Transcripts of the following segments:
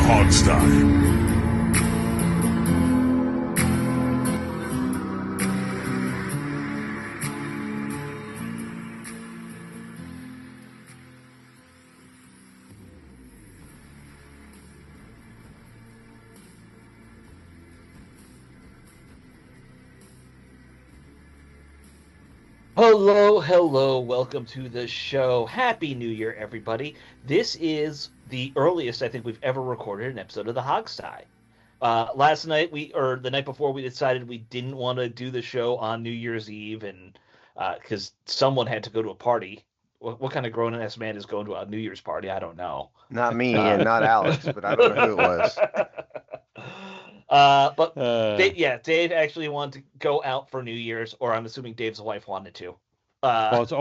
Hogstye. Hello, welcome to the show. Happy New Year, everybody. This is the earliest I think we've ever recorded an episode of the Hogstye. Last night, or the night before, we decided we didn't want to do the show on New Year's Eve, and because someone had to go to a party. What kind of grown-ass man is going to a New Year's party? I don't know. Not me and not Alex, but I don't know who it was. But Dave actually wanted to go out for New Year's, or I'm assuming Dave's wife wanted to. Well, it's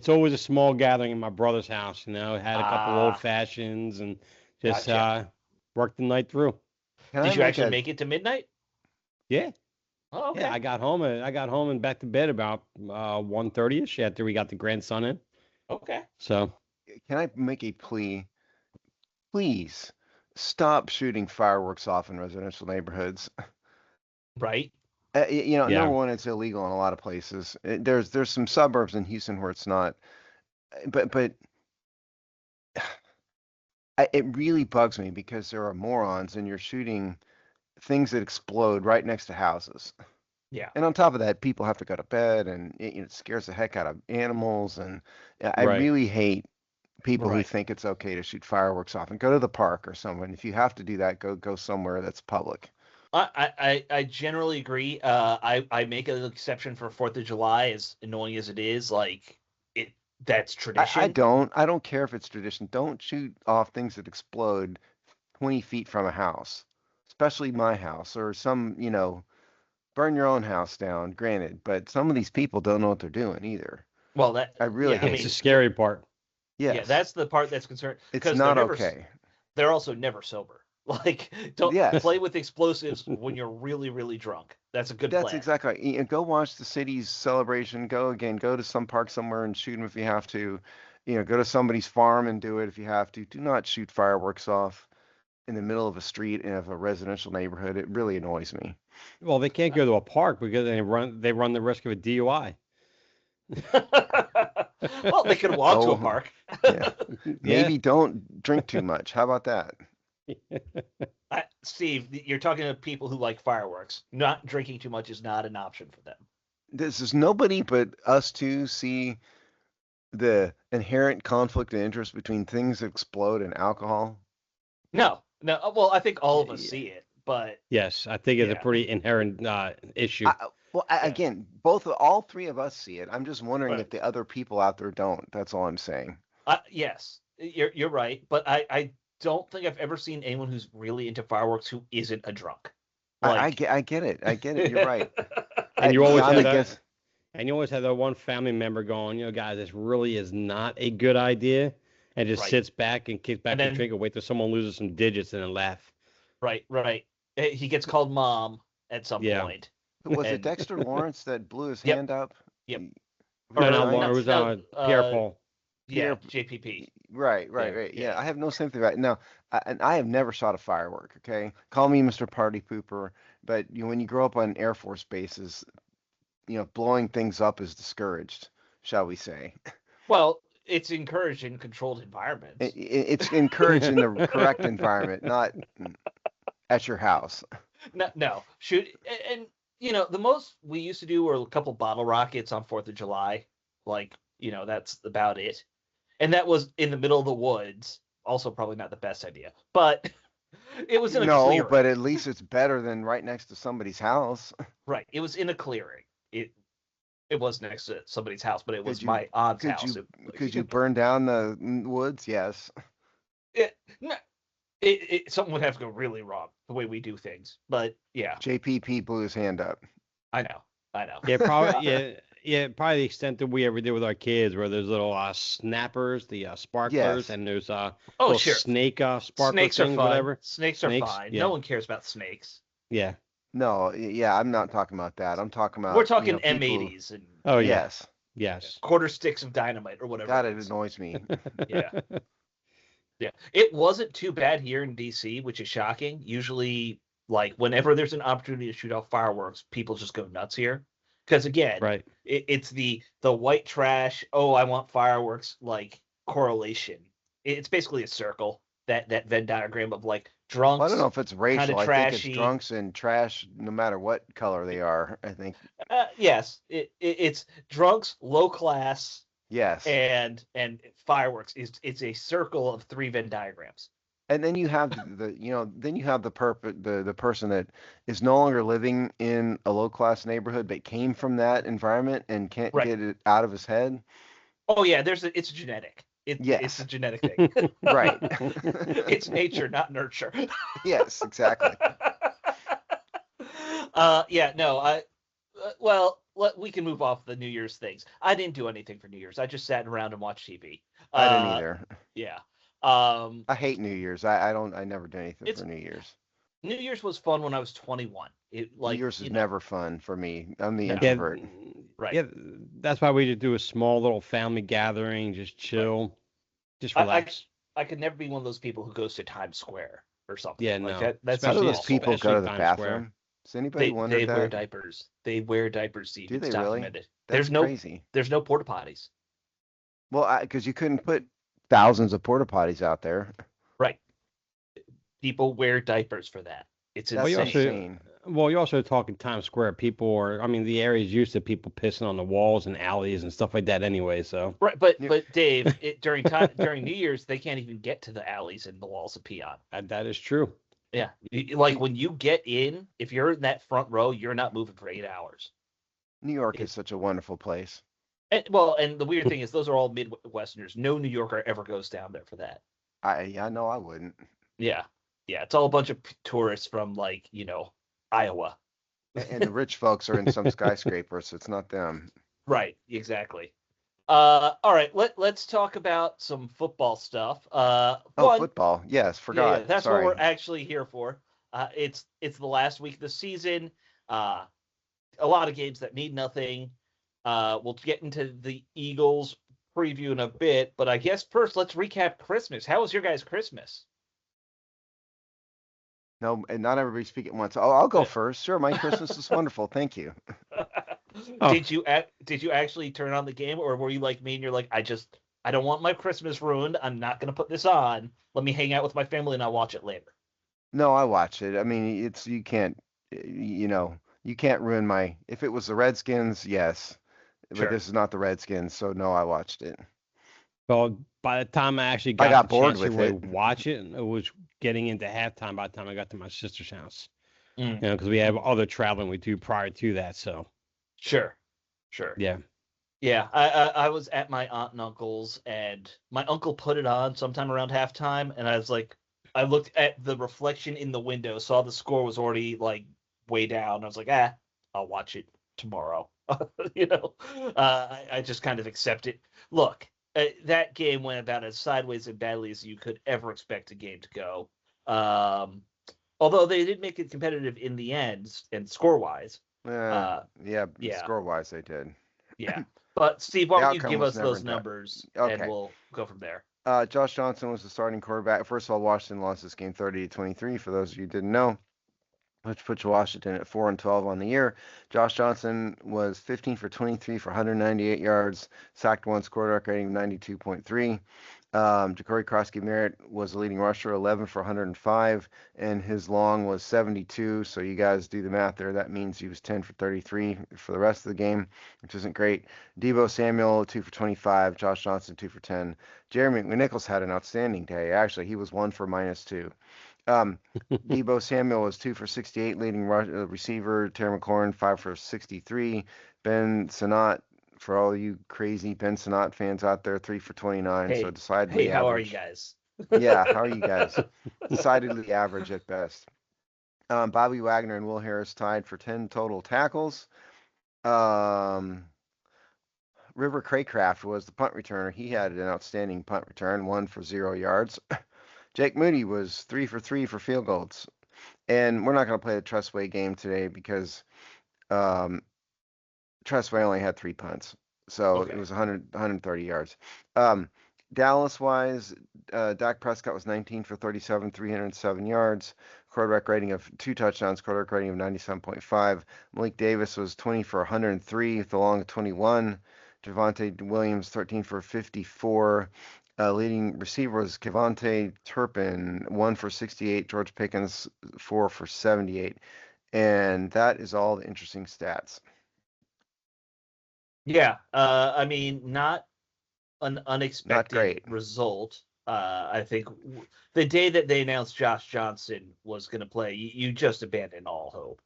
always a small gathering in my brother's house. Had a couple old fashions and just Gotcha. worked the night through. Did you actually make it to midnight? Yeah. Oh, okay. Yeah, I got home and back to bed about 1:30ish after we got the grandson in. Okay. So Can I make a plea? Please stop shooting fireworks off in residential neighborhoods. Right. Yeah. Number one, it's illegal in a lot of places. There's some suburbs in Houston where it's not, but it really bugs me because there are morons and you're shooting things that explode right next to houses. Yeah. And on top of that, people have to go to bed, and it scares the heck out of animals. And I Right. really hate people who Right. think it's okay to shoot fireworks off and go to the park or somewhere. And if you have to do that, go somewhere that's public. I generally agree. I make an exception for 4th of July, as annoying as it is. Like that's tradition. I don't care if it's tradition. Don't shoot off things that explode 20 feet from a house, especially my house or some, burn your own house down, granted, but some of these people don't know what they're doing either. Well, I really hate it's the it. scary part. Yeah, Yes, that's the part that's concerned. it's Because not okay. They're also never sober. Like, don't Yes. play with explosives when you're really, really drunk. That's a good That's plan. exactly right. Go watch the city's celebration. Go to some park somewhere and shoot them if you have to. Go to somebody's farm and do it if you have to. Do not shoot fireworks off in the middle of a street in a residential neighborhood. It really annoys me. Well, they can't go to a park because they run the risk of a DUI. Well, they could walk to a Oh. park. Yeah. Maybe don't drink too much. How about that? Steve, you're talking to people who like fireworks. Not drinking too much is not an option for them. Does nobody but us two see the inherent conflict of interest between things that explode and alcohol? No. Well, I think all of us see it, but Yes, I think it's Yeah. a pretty inherent issue. Again, all three of us see it. I'm just wondering Right. if the other people out there don't. That's all I'm saying. yes, you're right. But I don't think I've ever seen anyone who's really into fireworks who isn't a drunk. I get it. I get it. You're right. And you always John, have I that. guess- And you always have that one family member going, guys, this really is not a good idea, and just Right. sits back and kicks back And and then- drink and wait till someone loses some digits and then laugh. Right. He gets called mom at some Yeah. point. Was it And- Dexter Lawrence that blew his Yep. hand up? Yep. No, Or, not no, Lauren. It was no, Pierre uh, Paul. Yeah, Peter- JPP. Right. Yeah. Yeah, I have no sympathy right now. And I have never shot a firework. Okay, call me Mr. Party Pooper, but when you grow up on Air Force bases, blowing things up is discouraged, shall we say? Well, it's encouraged in controlled environments. It's encouraged in the correct environment, not at your house. No, shoot, and the most we used to do were a couple bottle rockets on 4th of July. Like, that's about it. And that was in the middle of the woods. Also, probably not the best idea, but it was in a No, clearing. but at least it's better than right next to somebody's house. Right, it was in a clearing. It was next to somebody's house, but it was Could you- my aunt's Could house. you burn down the woods? Yes. No, something would have to go really wrong the way we do things. But yeah, JPP blew his hand up. I know. Yeah, probably. Probably the extent that we ever did with our kids, where there's little snappers, the sparklers, Yes. and there's Oh, little sure. snake sparkler Snakes are things, fun. whatever. Snakes are Snakes, fine. yeah. No one cares about snakes. Yeah. No, yeah, I'm not talking about that. I'm talking about. We're talking people- M80s and Oh yeah. Yes. Yes. quarter sticks of dynamite or whatever. God, it it is. annoys me. Yeah. Yeah, it wasn't too bad here in DC, which is shocking. Usually, like whenever there's an opportunity to shoot off fireworks, people just go nuts here. Because again, Right. it's the white trash. Oh, I want fireworks like correlation. It's basically a circle that Venn diagram of like Well, I don't know drunks, if it's kind of racial. I think it's trashy. drunks and trash, no matter what color they are. I think Yes, it's drunks, low class, yes. and fireworks. It's a circle of three Venn diagrams. And then you have then you have the person that is no longer living in a low class neighborhood but came from that environment and can't Right. get it out of his head. Oh yeah, it's genetic. It's a Yes, genetic thing. right. It's nature, not nurture. Yes, exactly. Yeah, no, well, we can move off the New Year's things. I didn't do anything for New Year's. I just sat around and watched TV. I didn't Uh, either. yeah. I hate New Year's. I never do anything It's for New Year's. New Year's was fun when I was 21. It New like, Year's is never fun for me. I'm the no, Yeah, introvert. right, yeah. That's why we just do a small little family gathering, just right. chill, just I, I relax. I could never be one of those people who goes to Times Square or something Yeah, like no. that. That How seems do Especially those awful. people go especially to the Times Square. bathroom? Has anybody wondered They wear that? diapers. They wear diapers, Steve. Do It's they really? documented. That's crazy. There's no porta potties. Well, because you couldn't put thousands of porta potties out there. Right. People wear diapers for that. It's Well, That's you insane. also, insane. well, you also talking Times Square. People are, I mean, the area is used to people pissing on the walls and alleys and stuff like that anyway. So Right, You- but Dave, during New Year's, they can't even get to the alleys and the walls to pee on. that is true. Yeah, like when you get in, if you're in that front row, you're not moving for 8 hours. New York is It's such a wonderful place. and the weird thing is, those are all Midwesterners. No New Yorker ever goes down there for that. I know I wouldn't. Yeah, yeah, it's all a bunch of tourists from like Iowa. And the rich folks are in some skyscraper, so it's not them. Right, exactly. All right, let's talk about some football stuff. Oh, One, football. Yes, yeah, forgot. that's Sorry. what we're actually here for. It's the last week of the season. A lot of games that mean nothing. We'll get into the Eagles preview in a bit, but I guess first let's recap Christmas. How was your guys' Christmas? No, and not everybody speak at once. I'll go Yeah. first. Sure, my Christmas is wonderful. Thank you. Oh. Did you actually turn on the game, or were you like me and you're like, I don't want my Christmas ruined. I'm not gonna put this on. Let me hang out with my family and I'll watch it later. No, I watch it. I mean, you can't, you can't ruin my. If it was the Redskins, yes, but Sure. this is not the Redskins, so no, I watched it. Well, by the time I actually I got got the bored chance to with really it. watch it, it was getting into halftime by the time I got to my sister's house. Mm. Because we have other traveling we do prior to that. So Sure. yeah. Yeah, I was at my aunt and uncle's, and my uncle put it on sometime around halftime, and I was like, I looked at the reflection in the window, saw the score was already like way down. I was like, I'll watch it tomorrow. you know, I just kind of accept it. Look, that game went about as sideways and badly as you could ever expect a game to go. Although they did make it competitive in the end and score wise. Yeah, yeah. score wise, they did. Yeah. But Steve, why The don't you outcome give was us never those in doubt. numbers Okay. and we'll go from there. Josh Johnson was the starting quarterback. First of all, Washington lost this game 30-23. For those of you who didn't know, which puts Washington at 4-12 on the year. Josh Johnson was 15 for 23 for 198 yards, sacked once, quarterback rating of 92.3. Ja'Cory Krosky-Merritt was the leading rusher, 11 for 105, and his long was 72. So you guys do the math there. That means he was 10 for 33 for the rest of the game, which isn't great. Deebo Samuel, 2 for 25. Josh Johnson, 2 for 10. Jeremy McNichols had an outstanding day. Actually, he was 1 for -2. Deebo Samuel was 2 for 68, leading receiver. Terry McLaurin, 5 for 63. Ben Sinnott, for all you crazy Ben Sinnott fans out there, 3 for 29. Hey, So decidedly hey, how are average. you guys? Yeah, how are you guys? Decidedly average at best. Bobby Wagner and Will Harris tied for 10 total tackles. River Craycraft was the punt returner. He had an outstanding punt return, 1 for 0 yards. Jake Moody was 3 for 3 for field goals. And we're not going to play the Trustway game today because Trustway only had 3 punts. So Okay. it was 130 yards. Dallas-wise, Dak Prescott was 19 for 37, 307 yards, quarterback rating of 2 touchdowns, quarterback rating of 97.5. Malik Davis was 20 for 103 with a long of 21. Javonte Williams 13 for 54. Leading receiver was Kevontae Turpin, 1 for 68. George Pickens 4 for 78. And that is all the interesting stats. Yeah, I mean, not an unexpected great. result. I think the day that they announced Josh Johnson was going to play, you just abandoned all hope,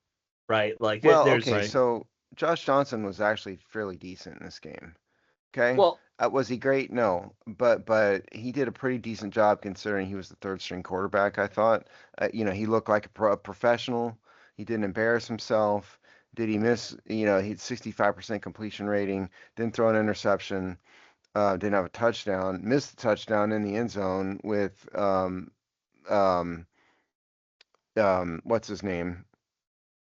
right? Like, Well, there's okay, so Josh Johnson was actually fairly decent in this game. Okay, well, was he great? No, but he did a pretty decent job considering he was the third string quarterback. I thought, he looked like a professional. He didn't embarrass himself. Did he miss? He had 65% completion rating. Didn't throw an interception. Didn't have a touchdown. Missed a touchdown in the end zone with what's his name?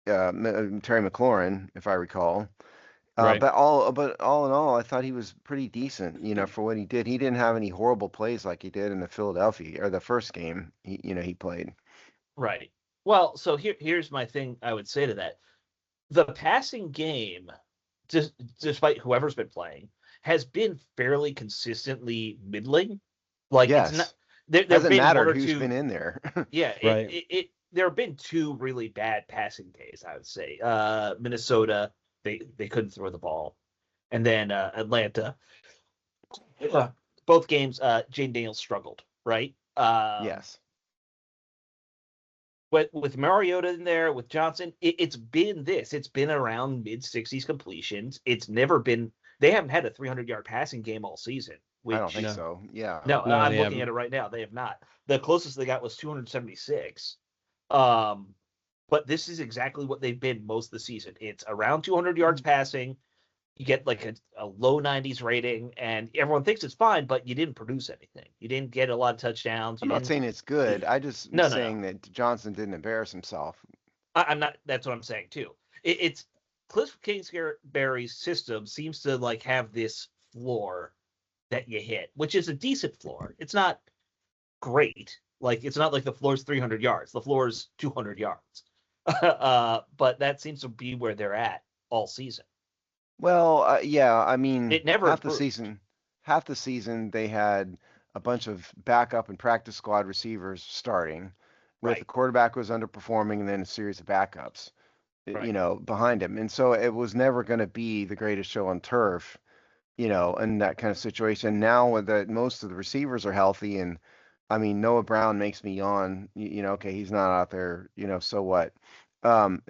Terry McLaurin, if I recall. Right. But all in all, I thought he was pretty decent, for what he did. He didn't have any horrible plays like he did in the Philadelphia or the first game he played. right. Well, so here's my thing I would say to that. The passing game, despite whoever's been playing, has been fairly consistently middling. Like, Yes. it's not there've Doesn't been matter one or who's two. been in there. Yeah, Right. there have been two really bad passing days, I would say. Minnesota, they couldn't throw the ball, and then Atlanta, both games, Jane Daniels struggled, right? Yes. But with Mariota in there, with Johnson, it's been this. It's been around mid-60s completions. It's never been. They haven't had a 300-yard passing game all season. I don't think No. so. Yeah. No, No, I'm they looking haven't. at it right now. They have not. The closest they got was 276. But this is exactly what they've been most of the season. It's around 200 yards passing. You get like a low 90s rating, and everyone thinks it's fine, but you didn't produce anything. You didn't get a lot of touchdowns. I'm not saying it's good. I just No, saying that Johnson didn't embarrass himself. I'm not. That's what I'm saying too. It's Cliff Kingsbury's system seems to like have this floor that you hit, which is a decent floor. It's not great. Like, it's not like the floor's 300 yards. The floor is 200 yards. But that seems to be where they're at all season. Well, yeah, I mean, It never half the season they had a bunch of backup and practice squad receivers starting, with Right. the quarterback was underperforming and then a series of backups, Right. behind him. And so it was never going to be the greatest show on turf, in that kind of situation. Now with that, most of the receivers are healthy, and I mean, Noah Brown makes me yawn. Okay, he's not out there, so what? And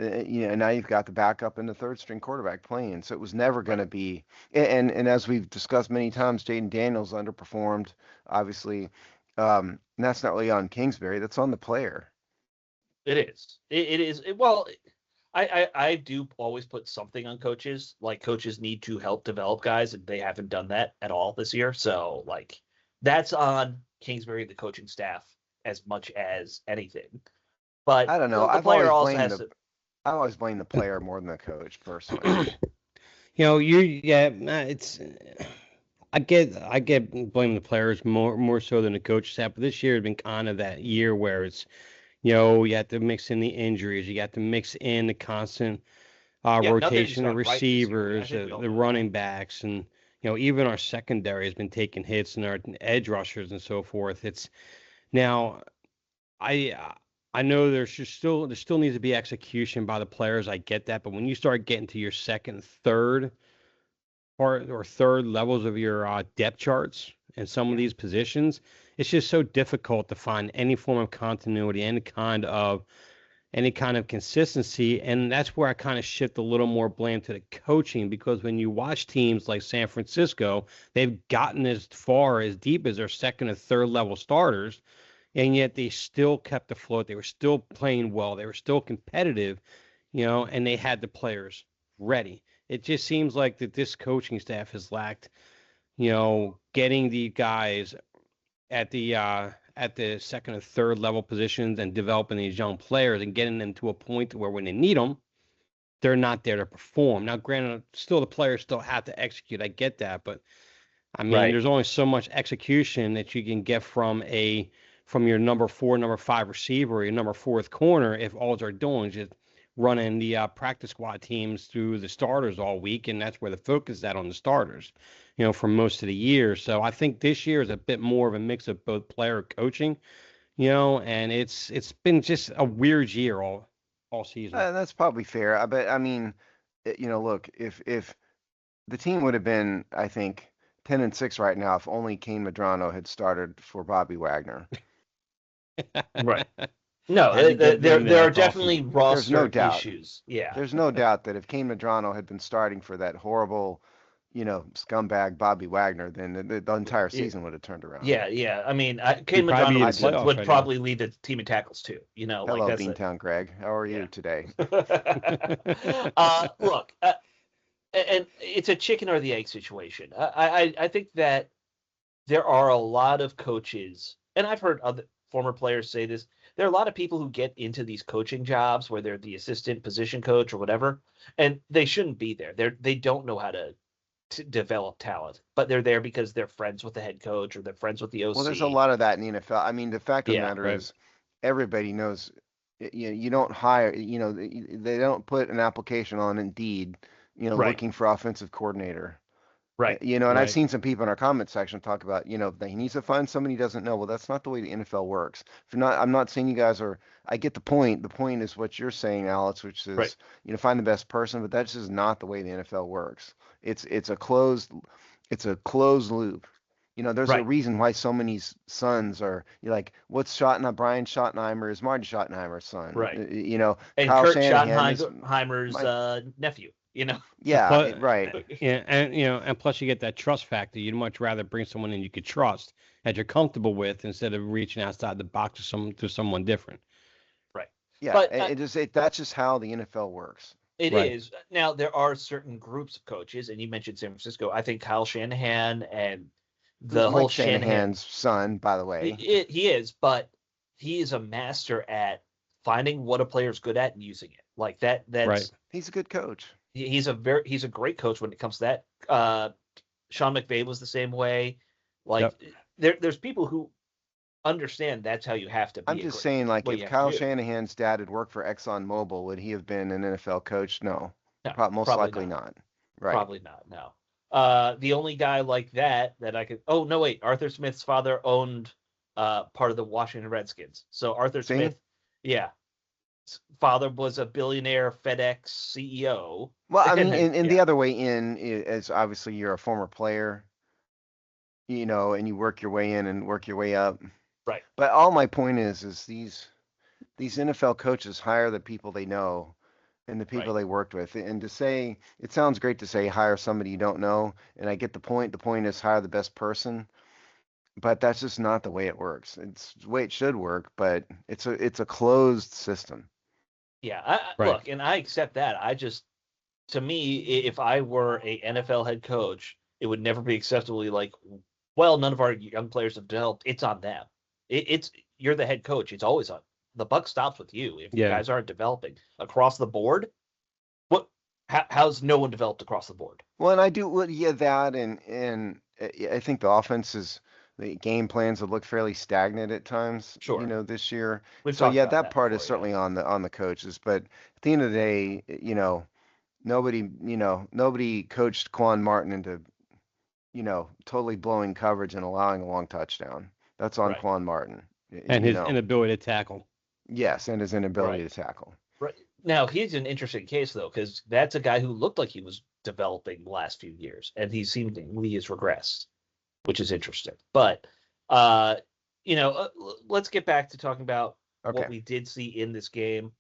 now you've got the backup and the third string quarterback playing. So it was never going to be. And as we've discussed many times, Jaden Daniels underperformed, obviously. And that's not really on Kingsbury. That's on the player. It is. It is. Well, I do always put something on coaches. Like, coaches need to help develop guys, and they haven't done that at all this year. So, like, that's on Kingsbury, the coaching staff, as much as anything. But I don't know. the player also has to. I always blame the player more than the coach, personally. It's. I get blaming the players more so than the coach staff. But this year has been kind of that year where it's, you have to mix in the injuries, you got to mix in the constant rotation of receivers, the running backs, and even our secondary has been taking hits, and our edge rushers and so forth. It's now I know there still needs to be execution by the players. I get that, but when you start getting to your second, third, or third levels of your depth charts in some of these positions, it's just so difficult to find any form of continuity, any kind of consistency. And that's where I kind of shift a little more blame to the coaching, because when you watch teams like San Francisco, they've gotten as far, as deep as their second and third level starters, and yet they still kept afloat. They were still playing well. They were still competitive, and they had the players ready. It just seems like that this coaching staff has lacked, getting the guys at the second and third level positions and developing these young players and getting them to a point where when they need them, they're not there to perform. Now, granted, still the players still have to execute. I get that, but I mean, Right. there's only so much execution that you can get from your number 4, number 5 receiver, or your number 4th corner if all they're doing is just running the practice squad teams through the starters all week, and that's where the focus is at on the starters, for most of the year. So I think this year is a bit more of a mix of both player and coaching, and it's been just a weird year all season. That's probably fair. But I mean, look, if the team would have been, I think, 10-6 right now if only Kane Medrano had started for Bobby Wagner. Right. No, I think that there maybe are that's awesome. definitely There's roster no doubt. issues. Yeah. There's no doubt that if Kane Medrano had been starting for that horrible, scumbag Bobby Wagner, then the entire season would have turned around. Yeah. I mean, Kane We'd probably be in the Medrano playoffs would right probably lead the team in tackles too. Hello, like that's Beantown Greg. How are you Yeah. today? Look, and it's a chicken or the egg situation. I think that there are a lot of coaches, and I've heard other former players say this. There are a lot of people who get into these coaching jobs where they're the assistant position coach or whatever, and they shouldn't be there. They don't know how to develop talent, but they're there because they're friends with the head coach or they're friends with the OC. Well, there's a lot of that in the NFL. I mean, the fact of the Yeah, matter right. is, everybody knows. You don't hire. They don't put an application on Indeed. Right. Looking for offensive coordinator. Right. And I've Right. seen some people in our comment section talk about, that he needs to find somebody he doesn't know. Well, that's not the way the NFL works. I'm not saying you guys are. I get the point. The point is what you're saying, Alex, which is, Right. find the best person. But that's just not the way the NFL works. It's a closed loop. There's a Right. reason why so many sons are. You're like, what's Brian Schottenheimer is Marty Schottenheimer's son. Right. And Kyle Kurt Shanahan is Schottenheimer's nephew. Yeah, But- right. Yeah, and plus you get that trust factor. You'd much rather bring someone in you could trust that you're comfortable with instead of reaching outside the box to someone different. Yeah, But, that's just how the NFL works. It Right. is. Now, there are certain groups of coaches, and you mentioned San Francisco. I think Kyle Shanahan and the Mike whole Shanahan. Shanahan's son, by the way. He is, but he is a master at finding what a player's good at and using it. Like that. That's Right. He's a good coach. he's a great coach when it comes to that. Sean McVay was the same way. Like there's people who understand that's how you have to be. I'm just saying, like, what you if have to Kyle do. Shanahan's dad had worked for ExxonMobil, would he have been an NFL coach? No, No, most probably likely not. Right. Probably not. No. The only guy like that I could. Oh no, wait. Arthur Smith's father owned part of the Washington Redskins. So Arthur See? Smith, yeah, father was a billionaire FedEx CEO. Well, I mean, And and the other way in is obviously you're a former player, and you work your way in and work your way up. Right. But all my point is these NFL coaches hire the people they know and the people Right. they worked with. And to say, it sounds great to say hire somebody you don't know, and I get the point. The point is hire the best person, but that's just not the way it works. It's the way it should work, but it's a closed system. Yeah, Right. look, and I accept that. To me, if I were a NFL head coach, it would never be acceptably like, well, none of our young players have developed. It's on them. It's you're the head coach. It's always on the buck stops with you. If you Yeah. guys aren't developing across the board, how's no one developed across the board? Well, and I do, well, yeah, that and I think the game plans have looked fairly stagnant at times. Sure. This year. We've So talked yeah, about that part is before, certainly on the coaches, but at the end of the day, nobody coached Quan Martin into, totally blowing coverage and allowing a long touchdown. That's on Right. Quan Martin. And his inability to tackle. Yes, and his inability Right. to tackle. Right. Now, he's an interesting case, though, because that's a guy who looked like he was developing the last few years, and he seemingly has regressed, which is interesting. But, let's get back to talking about Okay. what we did see in this game.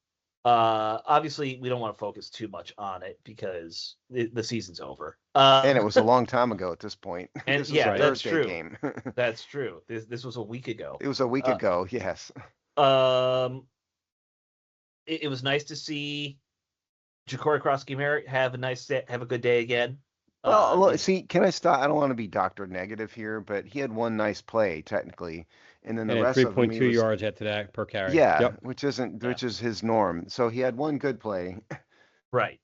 Obviously, we don't want to focus too much on it because the season's over. And it was a long time ago at this point. And This was yeah, a that's Thursday true. game. That's true. This was a week ago. It was a week ago. Yes. It was nice to see Ja'Cory Cross-Merritt have a good day again. Well, look, see, can I stop? I don't want to be Dr. Negative here, but he had one nice play technically, and then the And rest of them, 3.2 yards after that per carry. yeah, Yep. which is his norm. So he had one good play. Right.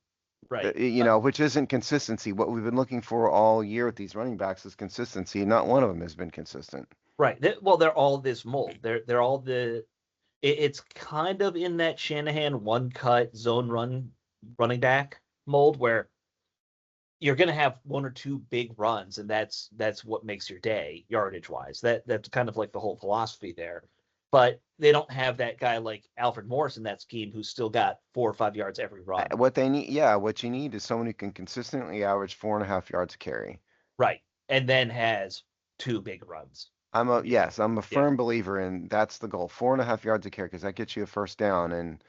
Right. Which isn't consistency. What we've been looking for all year with these running backs is consistency. Not one of them has been consistent. Right. Well, they're all this mold. They're all it's kind of in that Shanahan one cut zone running back mold where you're going to have one or two big runs, and that's what makes your day yardage wise. That's kind of like the whole philosophy there. But they don't have that guy like Alfred Morris in that scheme who's still got 4 or 5 yards every run. What you need is someone who can consistently average 4.5 yards a carry. Right. And then has 2 big runs. I'm a firm believer in that's the goal. 4.5 yards a carry, because that gets you a first down, and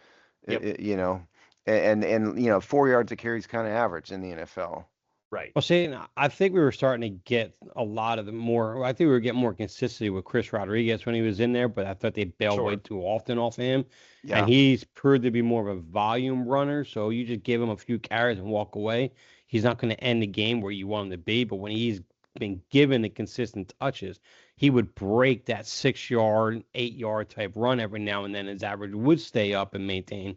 and 4 yards a carry is kind of average in the NFL. Right. Well, see, I think we were starting to get a lot of the more. I think we were getting more consistency with Chris Rodriguez when he was in there, but I thought they bailed way too often off him. Yeah. And he's proved to be more of a volume runner. So you just give him a few carries and walk away. He's not going to end the game where you want him to be. But when he's been given the consistent touches, he would break that 6-yard, 8-yard type run every now and then. His average would stay up and maintain.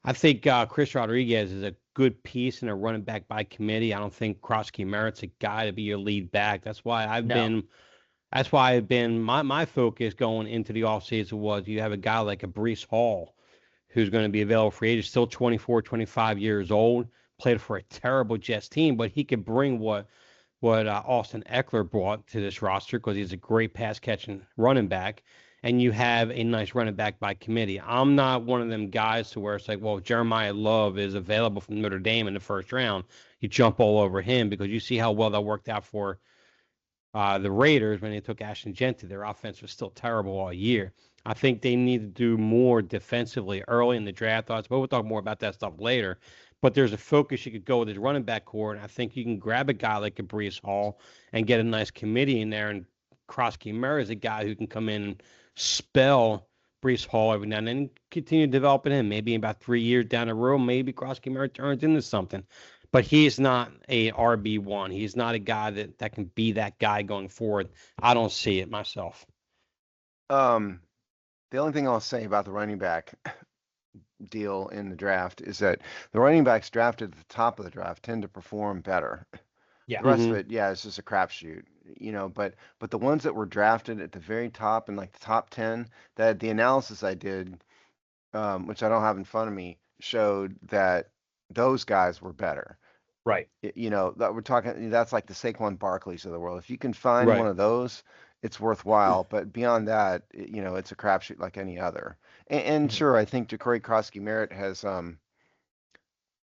I think Chris Rodriguez is a good piece in a running back by committee. I don't think Krosky Merritt's a guy to be your lead back. That's why I've been my focus going into the offseason was you have a guy like a Breece Hall who's going to be available for age, still 24, 25 years old, played for a terrible Jets team, but he could bring what Austin Eckler brought to this roster because he's a great pass catching running back. And you have a nice running back by committee. I'm not one of them guys to where it's like, well, if Jeremiah Love is available from Notre Dame in the first round, you jump all over him because you see how well that worked out for the Raiders when they took Ashton Jeanty. Their offense was still terrible all year. I think they need to do more defensively early in the draft. But we'll talk more about that stuff later. But there's a focus you could go with his running back core, and I think you can grab a guy like a Breece Hall and get a nice committee in there. And Krosky Merritt is a guy who can come in and spell Breece Hall every now and then, continue developing him. Maybe in about 3 years down the road, maybe Krosky Merritt turns into something. But he's not a RB1. He's not a guy that can be that guy going forward. I don't see it myself. The only thing I'll say about the running back deal in the draft is that the running backs drafted at the top of the draft tend to perform better. Yeah. The rest of it, it's just a crapshoot, but the ones that were drafted at the very top in like the top 10, that the analysis I did, which I don't have in front of me, showed that those guys were better. Right. That we're talking, that's like the Saquon Barkleys of the world. If you can find one of those, it's worthwhile. But beyond that, it's a crapshoot like any other. And sure, I think Ja'Cory Krosky Merritt has,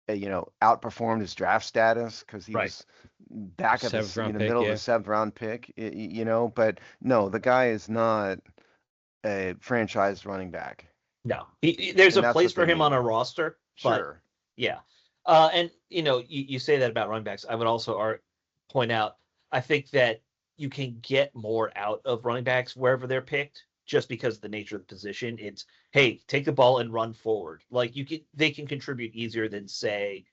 outperformed his draft status because he was back at the middle of the 7th round pick, but no, the guy is not a franchise running back. No, there's a place for him on a roster. Sure. Yeah. And you say that about running backs. I would also point out, I think that you can get more out of running backs wherever they're picked, just because of the nature of the position. It's, hey, take the ball and run forward. Like they can contribute easier than, say,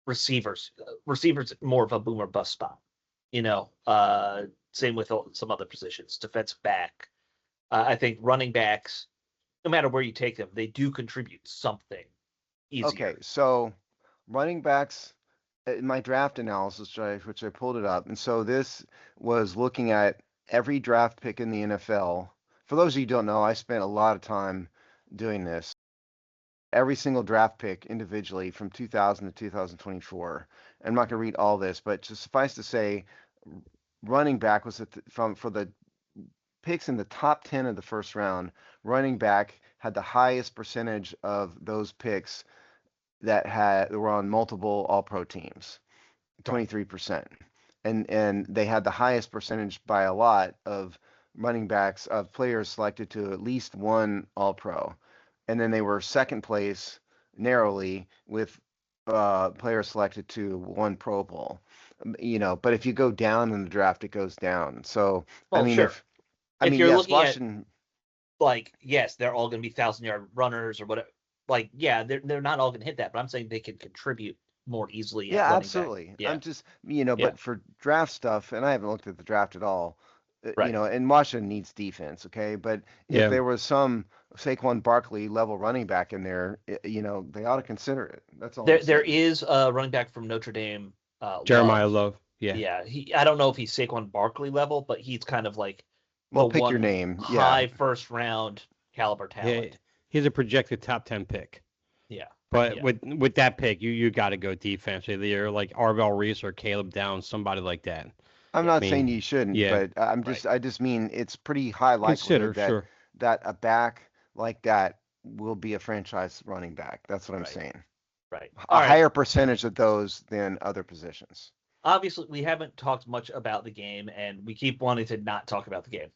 receivers. Receivers more of a boom or bust spot. Same with some other positions, defensive back. I think running backs, no matter where you take them, they do contribute something easier. Okay, so running backs, in my draft analysis, which I pulled it up, and so this was looking at every draft pick in the NFL. For those of you who don't know, I spent a lot of time doing this. Every single draft pick individually from 2000 to 2024. I'm not going to read all this, but just suffice to say, running back was for the picks in the top 10 of the first round. Running back had the highest percentage of those picks that were on multiple All-Pro teams, 23%, and they had the highest percentage by a lot of running backs of players selected to at least one All-Pro. And then they were second place narrowly with players selected to one Pro Bowl. But if you go down in the draft, it goes down. So, sure. If you're looking at, yes, they're all going to be 1,000-yard runners or whatever. They're not all going to hit that, but I'm saying they can contribute more easily. Yeah, absolutely. Back. I'm just, but for draft stuff, and I haven't looked at the draft at all, Right. And Washington needs defense, okay? But if Yeah. there was some Saquon Barkley level running back in there, they ought to consider it. That's all I'm There saying. is a running back from Notre Dame, Jeremiah Love. Love. Yeah. Yeah, I don't know if he's Saquon Barkley level, but he's kind of like Well, the pick your one name. high Yeah. first round caliber Yeah. talent. He's a projected top 10 pick. Yeah. But Yeah. with that pick, you got to go defense. Either like Arvell Reese or Caleb Downs, somebody like that. I'm Yeah, not I saying mean, you shouldn't, yeah. but I just mean it's pretty high Consider, likelihood that sure. that a back like that will be a franchise running back. That's what I'm Right. saying. Right. A All right. higher percentage of those than other positions. Obviously, we haven't talked much about the game, and we keep wanting to not talk about the game.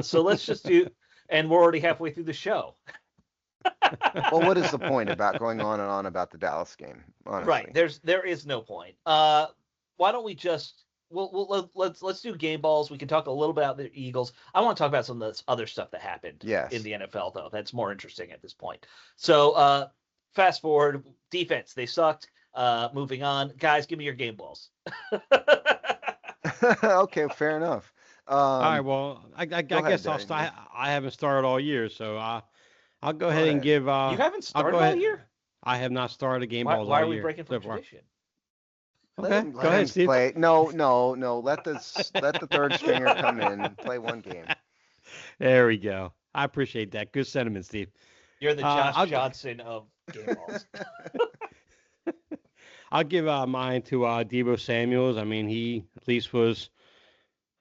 So let's just do, and we're already halfway through the show. Well, what is the point about going on and on about the Dallas game? Honestly. Right. There is no point. Why don't we just let's do game balls. We can talk a little bit about the Eagles. I want to talk about some of this other stuff that happened Yes. in the NFL though. That's more interesting at this point. So fast forward, defense, they sucked. Moving on. Guys, give me your game balls. Okay, fair enough. All right. Well, I guess I'll Danny. start. I haven't started all year, so I'll go ahead and ahead. give. You haven't I'll started go all ahead. year? I have not started game balls Why all are we year breaking so from far. tradition? Okay, Let go ahead, him Steve. play. No. Let the third stringer come in and play one game. There we go. I appreciate that. Good sentiment, Steve. You're the I'll Josh go- Johnson of game balls. I'll give mine to Deebo Samuels. I mean, he at least was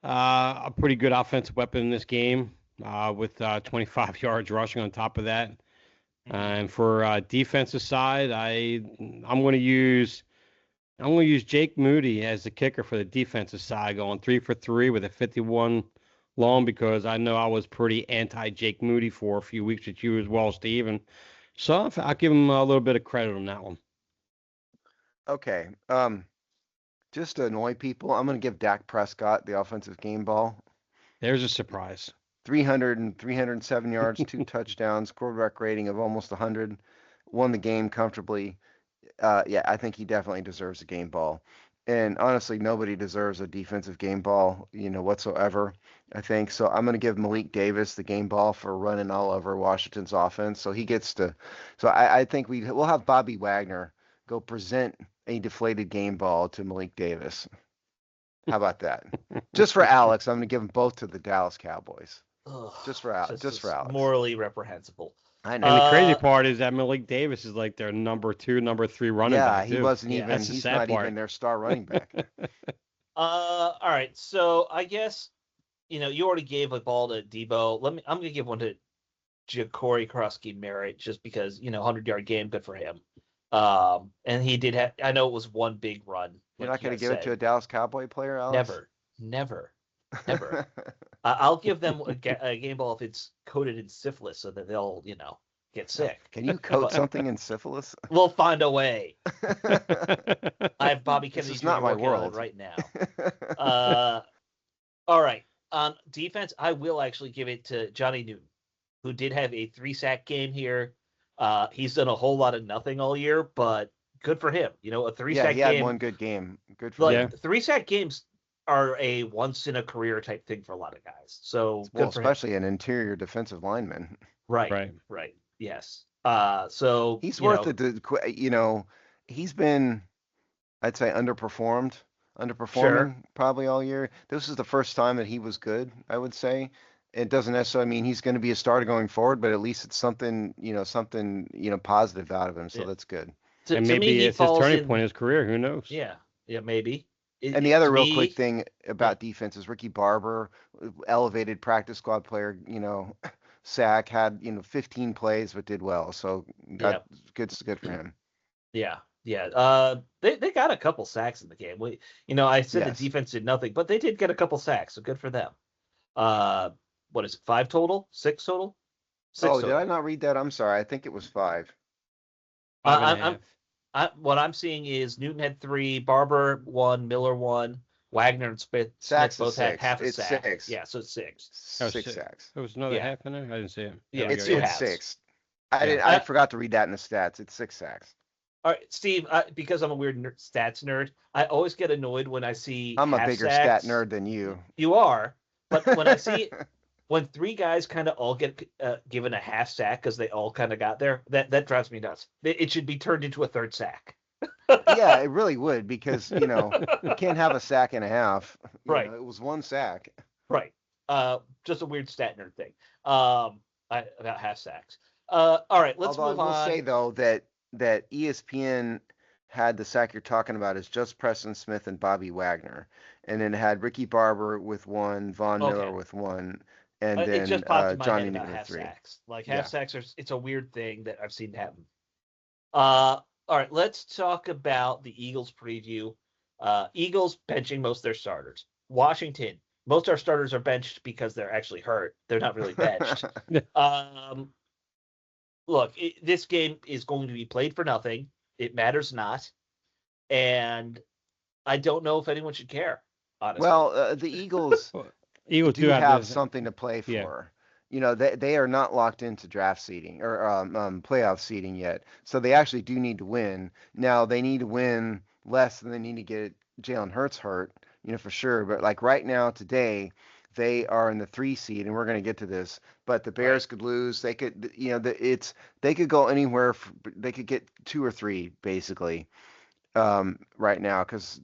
a pretty good offensive weapon in this game with 25 yards rushing on top of that. And for defensive side, I'm going to use Jake Moody as the kicker for the defensive side, going 3 for 3 with a 51 long, because I know I was pretty anti Jake Moody for a few weeks with you as well, Steve. And so I'll give him a little bit of credit on that one. Okay. Just to annoy people, I'm going to give Dak Prescott the offensive game ball. There's a surprise. 307 yards, 2 touchdowns, quarterback rating of almost 100, won the game comfortably. Yeah, I think he definitely deserves a game ball. And honestly, nobody deserves a defensive game ball, whatsoever, I think. So I'm going to give Malik Davis the game ball for running all over Washington's offense. So he gets to. So I think we'll have Bobby Wagner go present a deflated game ball to Malik Davis. How about that? Just for Alex, I'm going to give them both to the Dallas Cowboys. Ugh, Just for Alex. Just for Alex. Morally reprehensible. I know. And the crazy part is that Malik Davis is like their number 2, number 3 running back. Yeah, he wasn't Yeah, even. that's the He's sad not part. even their star running back. All right. So I guess you already gave a ball to Debo. I'm gonna give one to Ja'Cory Krosky-Merritt just because 100-yard game, good for him. And he did have. I know it was one big run. You're like not going you to give it guys to a said. Dallas Cowboy player, Alex? Never. I'll give them a game ball if it's coated in syphilis so that they'll get sick. Can you coat something in syphilis? We'll find a way. I have Bobby This Kennedy is Jr. not my working on it world. right now. All right. On defense, I will actually give it to Johnny Newton, who did have a 3-sack game here. He's done a whole lot of nothing all year, but good for him. A 3-sack he had game. one good game. Good for him. 3-sack games are a once in a career type thing for a lot of guys. So Well, good for him. especially an interior defensive lineman. Right. Yes. So He's worth it. He's been, I'd say, underperforming Sure. probably all year. This is the first time that he was good, I would say. It doesn't necessarily mean he's going to be a starter going forward, but at least it's something positive out of him. So Yeah. that's good. And To me, maybe he it's his falls turning in- point in his career. Who knows? Yeah, maybe. And the other To real me- quick thing about defense is Ricky Barber, elevated practice squad player, sack, had 15 plays but did well. So that's good for him. Yeah. They got a couple sacks in the game. I said Yes. the defense did nothing, but they did get a couple sacks, so good for them. What is it? 5 total? 6 total? 6 Oh, total. did I not read that? I'm sorry. I think it was 5. 5.5. What I'm seeing is Newton had 3, Barber 1, Miller 1, Wagner and Smith Sacks is both had 6. half a It's sack. 6. Yeah, so it's 6. Oh, 6 6. sacks. There was another Yeah. half in there. I didn't see it. Yeah, There we It's go, two it's halves. 6. I Yeah. I forgot to read that in the stats. It's 6 sacks. All right, Steve, because I'm a weird stats nerd, I always get annoyed when I see I'm a half bigger sacks. stat nerd than you. You are, But when three guys kind of all get given a half sack because they all kind of got there, that drives me nuts. It should be turned into a third sack. Yeah, it really would because you can't have a sack and a half. Right. It was one sack. Right. Just a weird stat nerd thing. About half sacks. All right, let's Although move I will on. say though that ESPN had the sack you're talking about is just Preston Smith and Bobby Wagner, and then it had Ricky Barber with one, Von Miller Okay. with one, and It then just popped in my Johnny head about Newton with half 3. sacks. Like Yeah. half sacks it's a weird thing that I've seen happen. All right, let's talk about the Eagles preview. Eagles benching most of their starters. Washington, most of our starters are benched because they're actually hurt. They're not really benched. Look, this game is going to be played for nothing. It matters not. And I don't know if anyone should care, honestly. Well, the Eagles do have something to play for. Yeah. They are not locked into draft seeding or playoff seeding yet. So they actually do need to win. Now they need to win less than they need to get Jalen Hurts hurt, for sure. But like right now, today, they are in the 3 seed, and we're going to get to this. But the Bears could lose. They could, they could go anywhere. They could get 2 or 3 basically right now because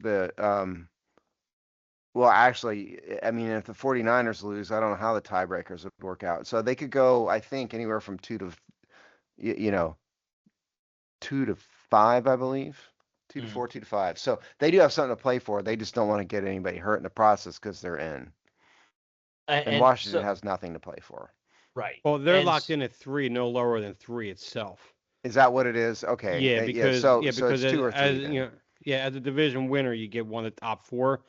well, actually, I mean, if the 49ers lose, I don't know how the tiebreakers would work out. So they could go, I think, anywhere from 2 to 5, I believe. 2 to 4, 2 to 5. So they do have something to play for. They just don't want to get anybody hurt in the process because they're in. And Washington has nothing to play for. Right. Well, they're locked in at 3, no lower than 3 itself. Is that what it is? Okay. Yeah, because so it's 2 or 3. As a division winner, you get one of the top 4.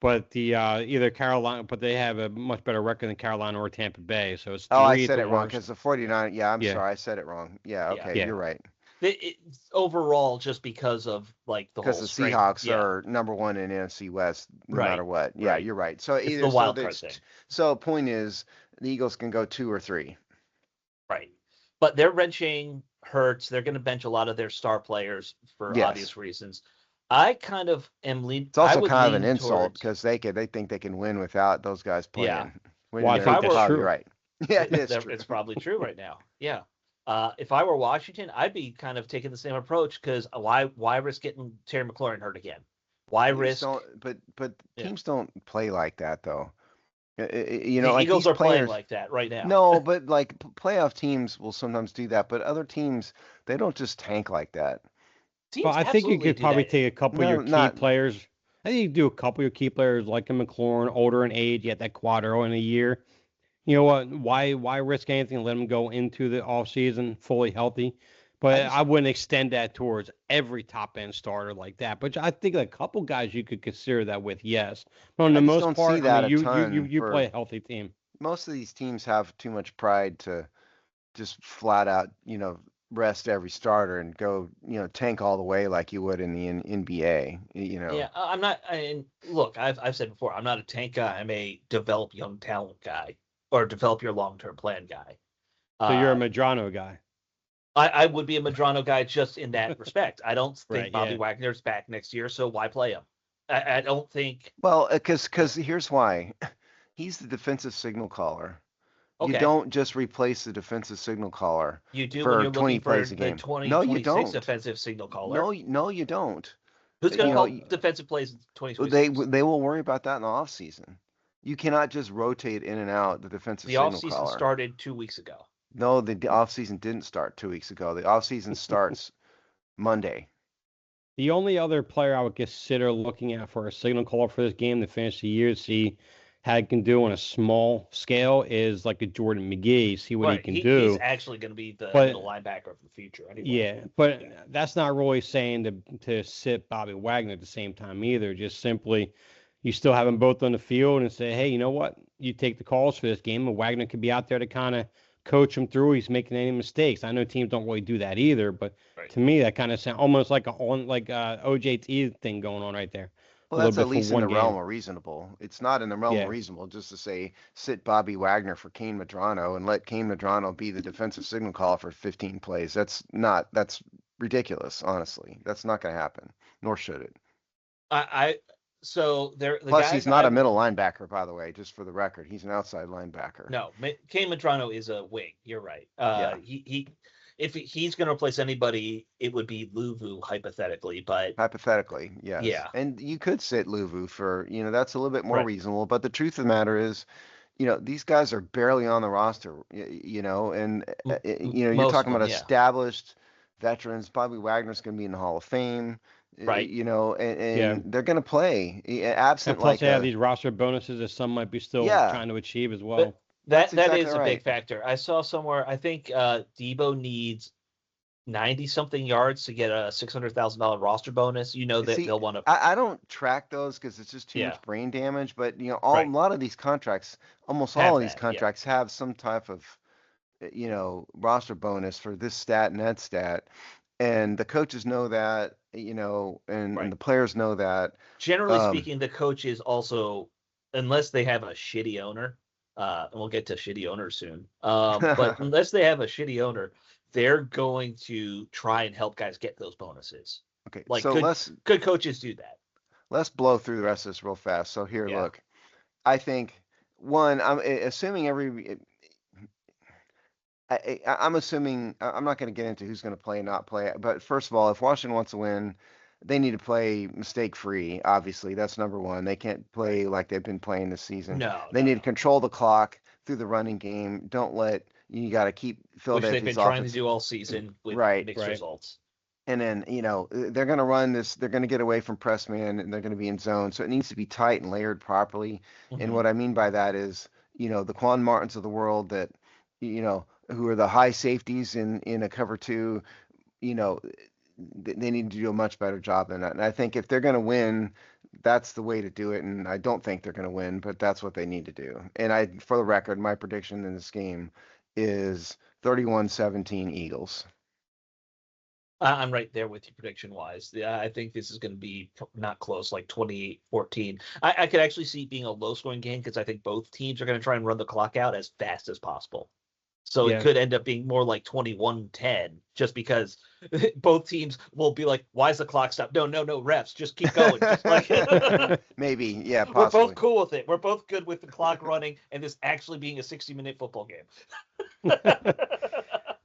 But the either Carolina, but they have a much better record than Carolina or Tampa Bay. So it's 3. Oh, I said it wrong because the 49. Yeah, I'm sorry, I said it wrong. Yeah, okay, you're right. It's overall, just because of like the whole. Because the Seahawks are number 1 in NFC West, no matter what. Yeah, you're right. So it's the wild card thing. So point is, the Eagles can go 2 or 3. Right, but they're benching Hurts. They're going to bench a lot of their star players for obvious reasons. I kind of am leaning. It's also kind of an insult because they think they can win without those guys playing. Yeah, well, I think that's true. Right. Yeah, it's true. It's probably true right now. Yeah. If I were Washington, I'd be kind of taking the same approach because why risk getting Terry McLaurin hurt again? Why risk? But teams don't play like that though. The Eagles are playing like that right now. No, but like playoff teams will sometimes do that, but other teams they don't just tank like that. Well, I think you could probably take a couple of your key players. I think you could do a couple of your key players like a McLaurin, older in age, yet that Quadro in a year. You know what? Why risk anything and let them go into the offseason fully healthy? But I wouldn't extend that towards every top end starter like that. But I think a couple guys you could consider that with, yes. But on the most part, you play a healthy team. Most of these teams have too much pride to just flat out, rest every starter and go, tank all the way like you would in the NBA, Yeah, I'm not. Look, I've said before, I'm not a tank guy. I'm a develop young talent guy or develop your long-term plan guy. So you're a Medrano guy. I would be a Medrano guy just in that respect. I don't think Bobby Wagner's back next year, so why play him? I don't think. Well, because here's why. He's the defensive signal caller. Okay. You don't just replace the defensive signal caller. You do for when you're 20 looking plays for a game. the 20, no, you 26 don't. defensive signal caller. No, you don't. Who's going to call defensive plays in 2026? They will worry about that in the offseason. You cannot just rotate in and out the defensive signal caller. The offseason started 2 weeks ago. No, the offseason didn't start 2 weeks ago. The offseason starts Monday. The only other player I would consider looking at for a signal caller for this game to finish the year to see how he can do on a small scale is like a Jordan McGee, see what he can do. He's actually going to be the middle linebacker of the future anyway. Yeah, but that's not really saying to sit Bobby Wagner at the same time either. Just simply, you still have them both on the field and say, hey, you know what? You take the calls for this game, and Wagner could be out there to kind of coach him through. He's making any mistakes. I know teams don't really do that either, but to me, that kind of sounds almost like OJT thing going on right there. Well, that's at least in the realm of reasonable. It's not in the realm of reasonable just to say sit Bobby Wagner for Kane Medrano and let Kane Medrano be the defensive signal caller for 15 plays. That's ridiculous, honestly. That's not going to happen, nor should it. So they're the Plus, guys he's not I a middle linebacker, by the way, just for the record. He's an outside linebacker. No, Kane Madrano is a wing. You're right. Yeah. If he's going to replace anybody, it would be Luvu hypothetically. But Hypothetically, yes. Yeah. And you could sit Luvu for, that's a little bit more Right. reasonable. But the truth of the matter is, these guys are barely on the roster, and, you're most talking of about them, yeah. established veterans. Bobby Wagner's going to be in the Hall of Fame, Right. and Yeah. they're going to play. Absent And plus, like they have these roster bonuses that some might be still Yeah. trying to achieve as well. That's That exactly is a right. big factor. I saw somewhere. I think Debo needs 90 something yards to get a $600,000 roster bonus. That See, they'll want to. I don't track those because it's just too Yeah. much brain damage. But a Right. lot of these contracts, almost Have all of these that, yeah. contracts have some type of roster bonus for this stat and that stat, and the coaches know that, and Right. the players know that. Generally speaking, the coaches also, unless they have a shitty owner, and we'll get to shitty owners soon. But unless they have a shitty owner, they're going to try and help guys get those bonuses. Okay, Like so good coaches do that. let's blow through the rest of this real fast. So here, Yeah. look, I think one, I'm assuming I'm assuming I'm not going to get into who's going to play and not play. But first of all, if Washington wants to win, they need to play mistake free. Obviously, that's number one. They can't play like they've been playing this season. No, They no. need to control the clock through the running game. Don't let you got to keep Which Philadelphia's they've been trying to offense. do all season with Right. mixed results. And then, they're going to run this. They're going to get away from press man, and they're going to be in zone. So it needs to be tight and layered properly. And Mhm. what I mean by that is, the Quan Martins of the world that, who are the high safeties in a cover two, they need to do a much better job than that. And I think if they're going to win, that's the way to do it. And I don't think they're going to win, but that's what they need to do. And for the record, my prediction in this game is 31-17 Eagles. I'm right there with you prediction wise. Yeah, I think this is going to be not close, like 28-14. I could actually see it being a low scoring game because I think both teams are going to try and run the clock out as fast as possible. So Yeah. it could end up being more like 21-10 just because both teams will be like, why is the clock stopped? No, refs, just keep going. Just like Maybe, yeah, We're possibly. both cool with it. We're both good with the clock running and this actually being a 60-minute football game.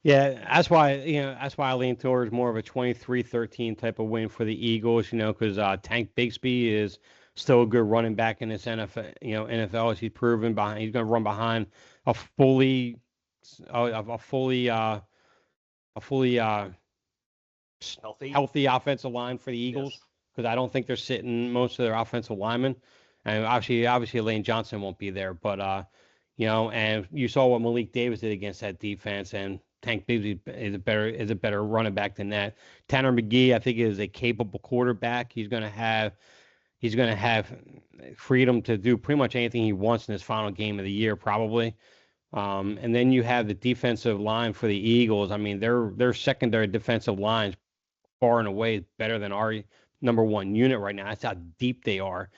Yeah, that's why I lean towards more of a 23-13 type of win for the Eagles. Because Tank Bigsby is still a good running back in this NFL as he's proven. He's going to run behind a fully healthy offensive line for the Eagles. Because I don't think they're sitting most of their offensive linemen, and obviously Lane Johnson won't be there. But and you saw what Malik Davis did against that defense, and Tank Bigsby is a better running back than that. Tanner McGee, I think, is a capable quarterback. He's going to have freedom to do pretty much anything he wants in his final game of the year, probably. And then you have the defensive line for the Eagles. I mean, their secondary defensive line is far and away better than our number one unit right now. That's how deep they are.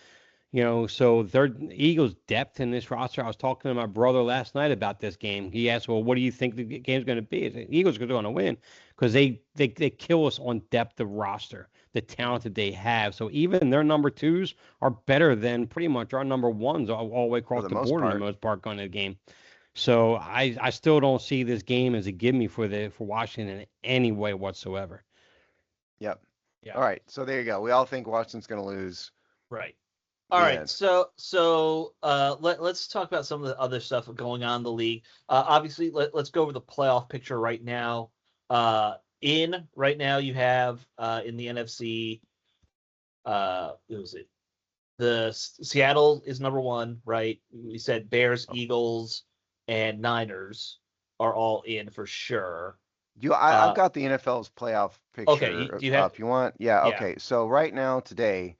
So their Eagles' depth in this roster. I was talking to my brother last night about this game. He asked, "Well, what do you think the game's going to be?" I said, Eagles are going to win because they kill us on depth of roster, the talent that they have. So even their number twos are better than pretty much our number ones all the way across the board in the most part going to the game. So I still don't see this game as a gimme for Washington in any way whatsoever. Yep. Yeah. All right. So there you go. We all think Washington's going to lose. Right. All right, so let's talk about some of the other stuff going on in the league. Obviously, let's go over the playoff picture right now. Right now you have in the NFC, what was it? The Seattle is number one, right? We said Bears, Eagles, and Niners are all in for sure. I've got the NFL's playoff picture. Okay, do you have? If you want, yeah. Okay, so right now today.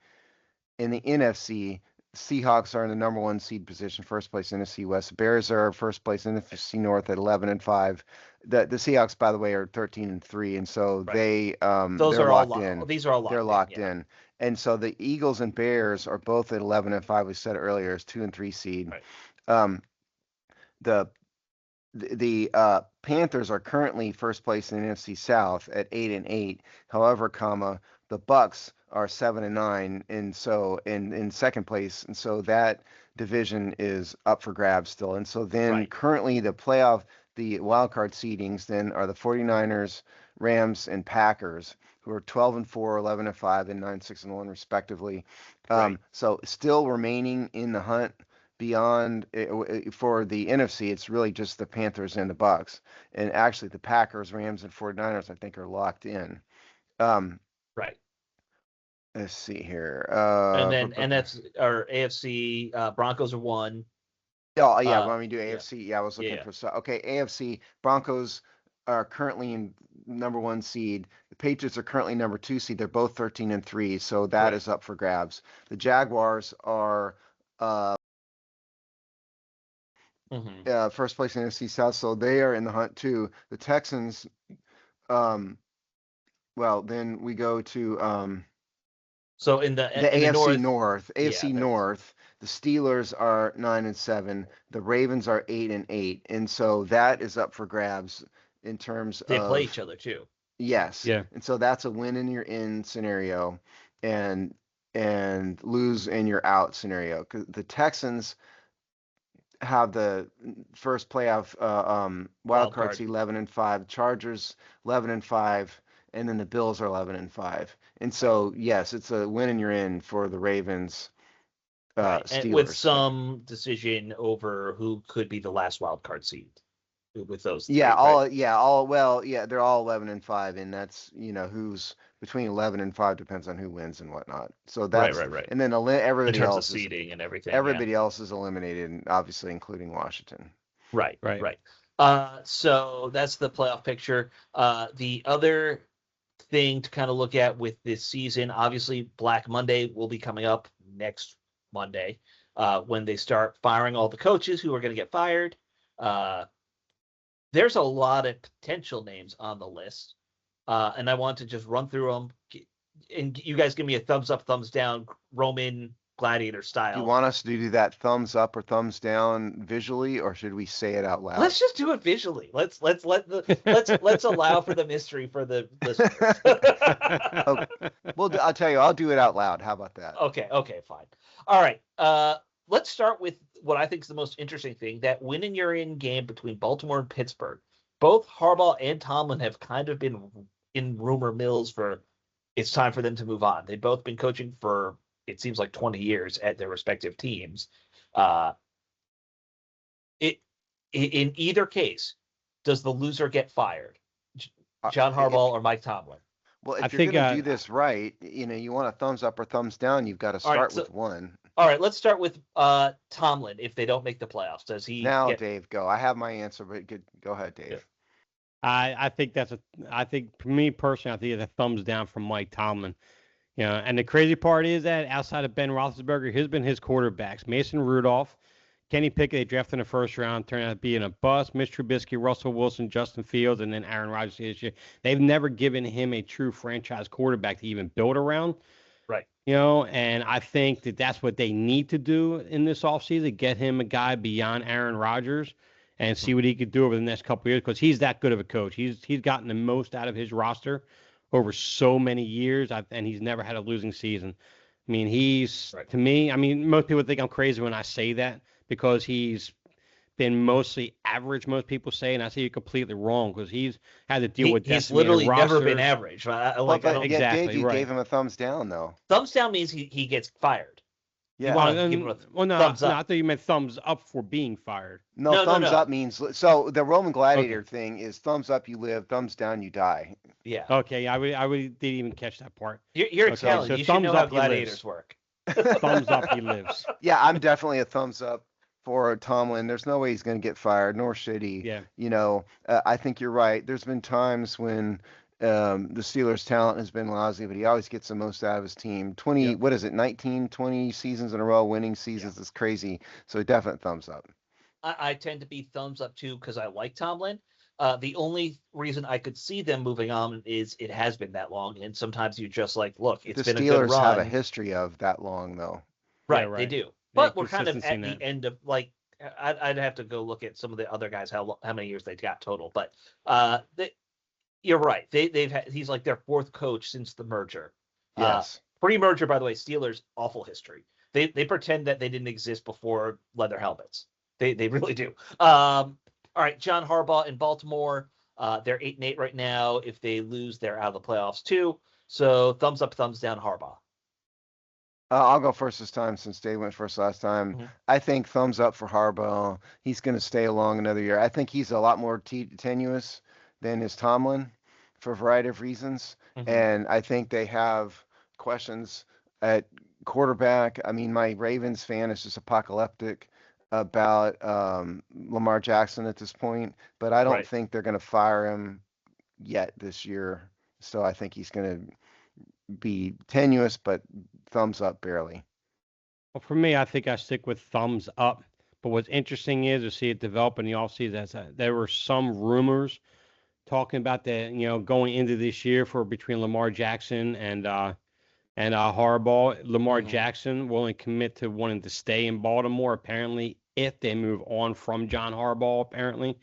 In the NFC, Seahawks are in the number one seed position, first place NFC West. Bears are first place in the NFC North at 11-5. The Seahawks, by the way, are 13-3, and so they're locked in. These are all locked in. They're locked in, and so the Eagles and Bears are both at 11-5. We said earlier as 2 and 3 seed. Right. The Panthers are currently first place in the NFC South at 8-8. However, the Bucks are 7-9, and so in second place, and so that division is up for grabs still. And so then Right. currently the wild card seedings then are the 49ers, Rams, and Packers, who are 12-4, 11-5, and 9-6-1 respectively. Right. So still remaining in the hunt beyond for the NFC, it's really just the Panthers and the Bucks. And actually the Packers, Rams, and 49ers, I think, are locked in. Right. Let's see here. And then NFC or AFC Broncos are 1. Oh, yeah, let me do AFC. Yeah, I was looking Yeah. for okay, AFC Broncos are currently in number 1 seed. The Patriots are currently number 2 seed. They're both 13-3, so that Right. is up for grabs. The Jaguars are first place in NFC South, so they are in the hunt too. The Texans, well, then we go to So in the AFC North, AFC yeah, North, the Steelers are 9-7, the Ravens are 8-8, and so that is up for grabs in terms they of play each other too. Yes. Yeah. And so that's a win and you're in scenario, and lose and you're out scenario. 'Cause the Texans have the first playoff wild card seed 11-5, Chargers 11-5, and then the Bills are 11-5. And so yes, it's a win and you're in for the Ravens, Right. Steelers. And with some decision over who could be the last wild card seed with those three, Yeah, right? they're all 11-5, and that's who's between 11-5 depends on who wins and whatnot. So that's Right. and then In everybody terms of else is seeding and everything. everybody else is eliminated, and obviously including Washington. Right. Right. So that's the playoff picture. The other thing to kind of look at with this season, obviously, Black Monday will be coming up next Monday, when they start firing all the coaches who are going to get fired. There's a lot of potential names on the list, and I want to just run through them, and you guys give me a thumbs up, thumbs down, Roman gladiator style. Do you want us to do that thumbs up or thumbs down visually, or should we say it out loud? Let's just do it visually. Let's allow for the mystery for the listeners. Okay. Well, I'll tell you, I'll do it out loud. How about that? Okay, fine. All right. Let's start with what I think is the most interesting thing, that win and you're in game between Baltimore and Pittsburgh. Both Harbaugh and Tomlin have kind of been in rumor mills for it's time for them to move on. They've both been coaching for, it seems like 20 years at their respective teams. In either case, does the loser get fired? John Harbaugh or Mike Tomlin? Well, if you're going to do this right, you want a thumbs up or thumbs down, you've got to start with one. All right, let's start with Tomlin. If they don't make the playoffs, does he? Now, Dave, go. I have my answer, but go ahead, Dave. Yeah. I think I think for me personally, I think it's a thumbs down from Mike Tomlin. And the crazy part is that outside of Ben Roethlisberger, here's been his quarterbacks: Mason Rudolph, Kenny Pickett, they drafted in the first round, turned out being a bust. Mitch Trubisky, Russell Wilson, Justin Fields, and then Aaron Rodgers this year. They've never given him a true franchise quarterback to even build around. Right. And I think that's what they need to do in this offseason, get him a guy beyond Aaron Rodgers and see what he could do over the next couple of years, because he's that good of a coach. He's gotten the most out of his roster over so many years, and he's never had a losing season. I mean, to me, most people think I'm crazy when I say that, because he's been mostly average, most people say, and I say you're completely wrong, because he's had to deal with he's literally never been average. Exactly, Dave, you right. gave him a thumbs down, though. Thumbs down means he gets fired. Yeah. Thumbs up. I thought you meant thumbs up for being fired. No, thumbs up means, so the Roman gladiator thing is thumbs up you live, thumbs down you die. Yeah. Okay, I didn't even catch that part. You're Italian. So you should know how gladiators work. Thumbs up he lives. Yeah, I'm definitely a thumbs up for Tomlin. There's no way he's going to get fired, nor should he. Yeah. I think you're right. There's been times when the Steelers' talent has been lousy, but he always gets the most out of his team. 19, 20 seasons in a row, winning seasons is crazy. So definite thumbs up. I tend to be thumbs up too, because I like Tomlin. The only reason I could see them moving on is it has been that long, and sometimes you just look, it's been a good run. The Steelers have a history of that long, though. Right, they do. But we're kind of at the end of I'd have to go look at some of the other guys how many years they got total. But you're right. He's like their fourth coach since the merger. Yes. Pre-merger, by the way, Steelers awful history. They pretend that they didn't exist before leather helmets. They really do. All right, John Harbaugh in Baltimore. They're 8-8 right now. If they lose, they're out of the playoffs too. So thumbs up, thumbs down, Harbaugh. I'll go first this time since Dave went first last time. Mm-hmm. I think thumbs up for Harbaugh. He's going to stay along another year. I think he's a lot more tenuous than is Tomlin for a variety of reasons. Mm-hmm. And I think they have questions at quarterback. I mean, my Ravens fan is just apocalyptic about Lamar Jackson at this point, but I don't think they're going to fire him yet this year. So I think he's going to be tenuous, but thumbs up barely. Well, for me, I think I stick with thumbs up. But what's interesting is to see it develop in the offseason. There were some rumors talking about that, going into this year for between Lamar Jackson and Harbaugh. Lamar Jackson willing to commit to wanting to stay in Baltimore, apparently, if they move on from John Harbaugh, apparently.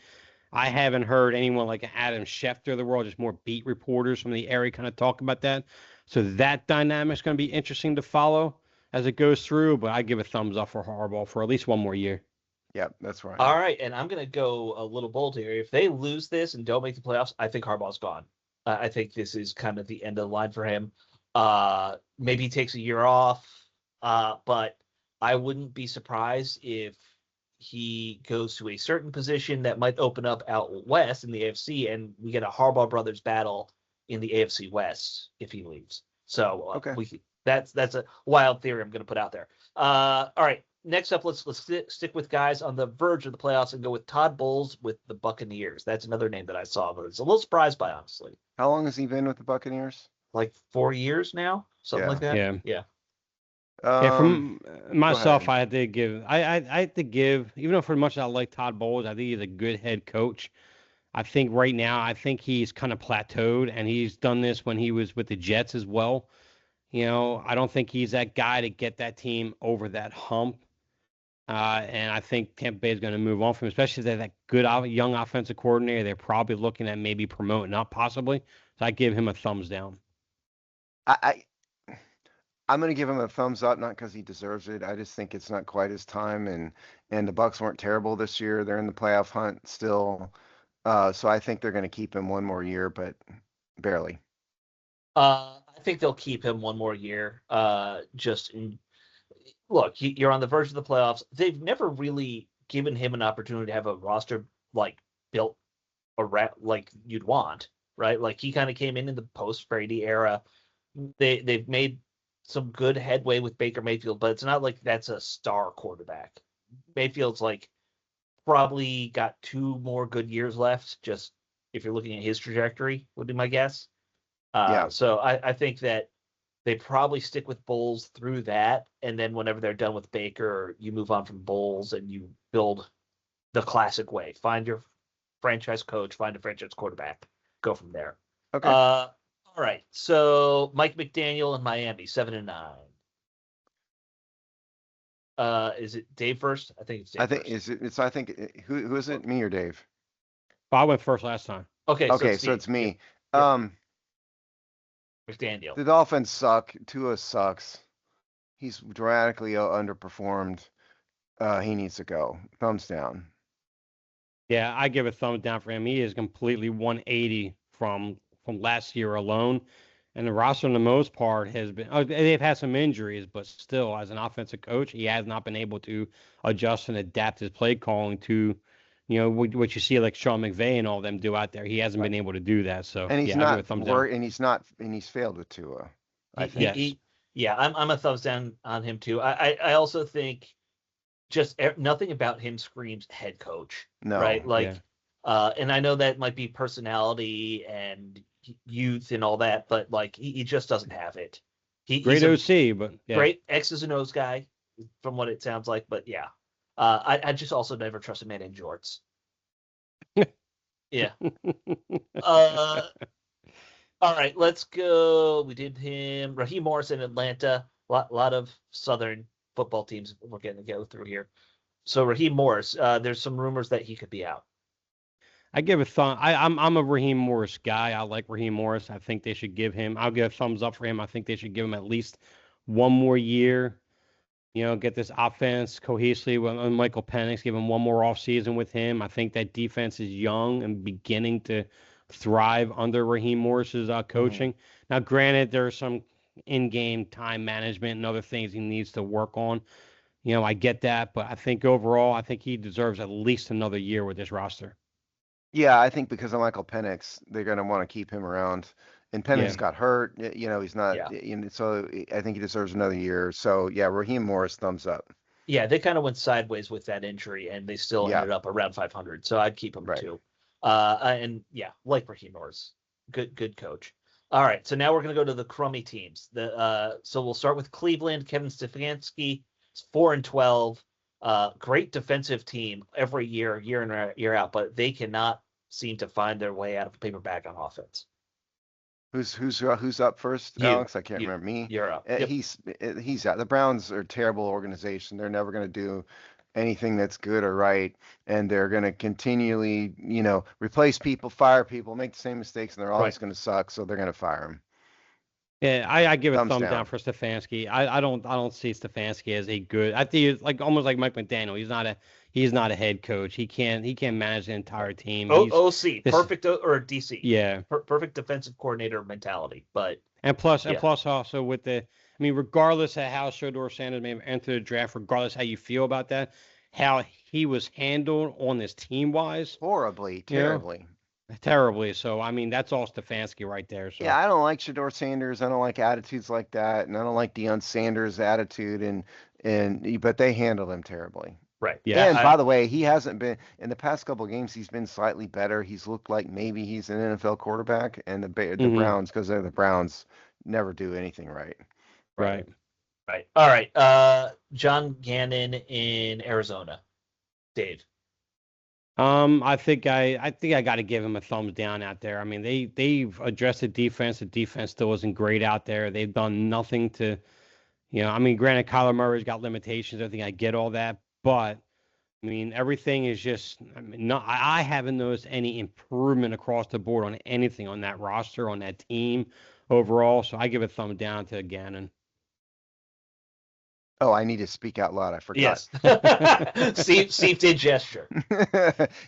I haven't heard anyone like Adam Schefter of the world, just more beat reporters from the area kind of talk about that. So that dynamic's going to be interesting to follow as it goes through, but I give a thumbs up for Harbaugh for at least one more year. Yep, that's right. All right, and I'm going to go a little bold here. If they lose this and don't make the playoffs, I think Harbaugh's gone. I think this is kind of the end of the line for him. Maybe he takes a year off, but I wouldn't be surprised if he goes to a certain position that might open up out west in the AFC, and we get a Harbaugh brothers battle in the AFC West if he leaves. So that's a wild theory I'm going to put out there. All right, next up, let's stick with guys on the verge of the playoffs and go with Todd Bowles with the Buccaneers. That's another name that I saw, but it's a little surprised by, honestly. How long has he been with the Buccaneers? Like 4 years now, something like that. Yeah. From myself, I had to give, even though for much as I like Todd Bowles, I think he's a good head coach. I think right now, he's kind of plateaued, and he's done this when he was with the Jets as well. I don't think he's that guy to get that team over that hump. And I think Tampa Bay is going to move on from him, especially if they're that good young offensive coordinator. They're probably looking at maybe promoting up possibly. So I give him a thumbs down. I'm going to give him a thumbs up, not because he deserves it. I just think it's not quite his time, and the Bucs weren't terrible this year. They're in the playoff hunt still. So I think they're going to keep him one more year, but barely. I think they'll keep him one more year. Look, you're on the verge of the playoffs. They've never really given him an opportunity to have a roster like built around like you'd want, right? Like he kind of came in the post Brady era. They've made some good headway with Baker Mayfield, but it's not like that's a star quarterback. Mayfield's like probably got 2 more good years left. Just if you're looking at his trajectory, would be my guess. So I think that they probably stick with Bowles through that, and then whenever they're done with Baker, you move on from Bowles and you build the classic way. Find your franchise coach, find a franchise quarterback, go from there. Okay. All right. So Mike McDaniel in Miami, 7-9. Is it Dave first? I think it's Dave. I think who is it? Me or Dave? I went first last time. Okay. So it's me. Yeah. McDaniel. The Dolphins suck. Tua sucks. He's dramatically underperformed. He needs to go. Thumbs down. Yeah, I give a thumbs down for him. He is completely 180 from last year alone. And the roster, for the most part, has been. They've had some injuries, but still, as an offensive coach, he has not been able to adjust and adapt his play calling to, what you see like Sean McVay and all them do out there. He hasn't been able to do that. So and he's I give a thumbs down. and he's failed with Tua. I think. I'm a thumbs down on him too. I also think just nothing about him screams head coach. No. Right. And I know that might be personality and youth and all that, but like he just doesn't have it. Great OC, but great X's and O's guy from what it sounds like. But yeah, I just also never trust a man in jorts. Yeah. All right, let's go. We did him. Raheem Morris in Atlanta. Lot of Southern football teams we're getting to go through here. So Raheem Morris, there's some rumors that he could be out. I give a thumb. I'm a Raheem Morris guy. I like Raheem Morris. I think they should give him. I'll give a thumbs up for him. I think they should give him at least one more year. Get this offense cohesively with Michael Penix. Give him one more offseason with him. I think that defense is young and beginning to thrive under Raheem Morris's coaching. Now, granted, there's some in-game time management and other things he needs to work on. I get that, but I think overall, I think he deserves at least another year with this roster. Yeah, I think because of Michael Penix, they're going to want to keep him around. And Penix Yeah. got hurt. He's not. Yeah. So I think he deserves another year. So yeah, Raheem Morris, thumbs up. Yeah, they kind of went sideways with that injury, and they still Yeah. ended up around 500. So I'd keep him Right. too. And yeah, like Raheem Morris, good coach. All right, so now we're gonna go to the crummy teams. So we'll start with Cleveland. Kevin Stefanski is 4-12. Great defensive team every year in year out, but they cannot seem to find their way out of a paper bag on offense. Who's up first, You. Alex? I can't You. remember. Me. You're up. Yep. He's out. The Browns are a terrible organization. They're never going to do anything that's good or right, and they're going to continually, replace people, fire people, make the same mistakes, and they're always Right. going to suck. So they're going to fire him. Yeah, I give a Thumbs thumbs down down. for Stefanski. I don't see Stefanski as a good. I think it's like almost like Mike McDaniel. He's not a head coach. He can't manage the entire team. OC, this- perfect, or DC. Yeah, Perfect defensive coordinator mentality. But and plus Yeah. also with regardless of how Shedeur Sanders may have entered the draft, regardless how you feel about that, how he was handled on this team wise, Horribly, terribly. terribly. So that's all Stefanski right there. So Yeah, I don't like Shedeur Sanders. I don't like attitudes like that, and I don't like Deion Sanders' attitude. But they handle him terribly. right. Yeah, And by the way, he hasn't been in the past couple of games. He's been slightly better. He's looked like maybe he's an NFL quarterback. And the Mhm. Browns, because they're the Browns, never do anything right. right. Right. All right. John Gannon in Arizona. Dave. I think I got to give him a thumbs down out there. They've addressed the defense. The defense still isn't great out there. They've done nothing to, granted Kyler Murray's got limitations. I think I get all that, but everything is just. I haven't noticed any improvement across the board on anything on that roster, on that team overall. So I give a thumb down to Gannon. Oh, I need to speak out loud. I forgot. Yes. Steve did gesture.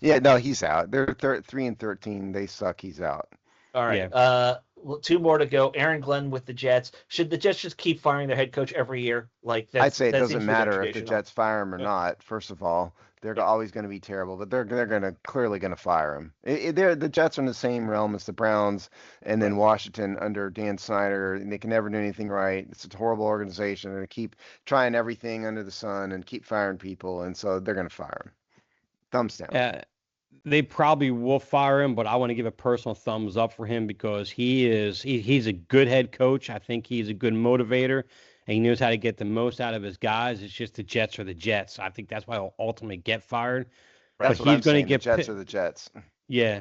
Yeah, no, he's out. They're 3-13. They suck. He's out. All right. Yeah. Two more to go. Aaron Glenn with the Jets. Should the Jets just keep firing their head coach every year? I'd say it that doesn't seems to be their matter if the tradition. Jets fire him or Yeah. not. First of all, they're Yeah. always going to be terrible, but they're clearly going to fire him. The Jets are in the same realm as the Browns, and then Washington under Dan Snyder, and they can never do anything right. It's a horrible organization, and they keep trying everything under the sun and keep firing people, and so they're going to fire him. Thumbs down. They probably will fire him, but I want to give a personal thumbs up for him because he's a good head coach. I think he's a good motivator, and he knows how to get the most out of his guys. It's just the Jets are the Jets. I think that's why he'll ultimately get fired. That's But what I'm he's gonna saying. get The Jets pi- are the Jets. Yeah,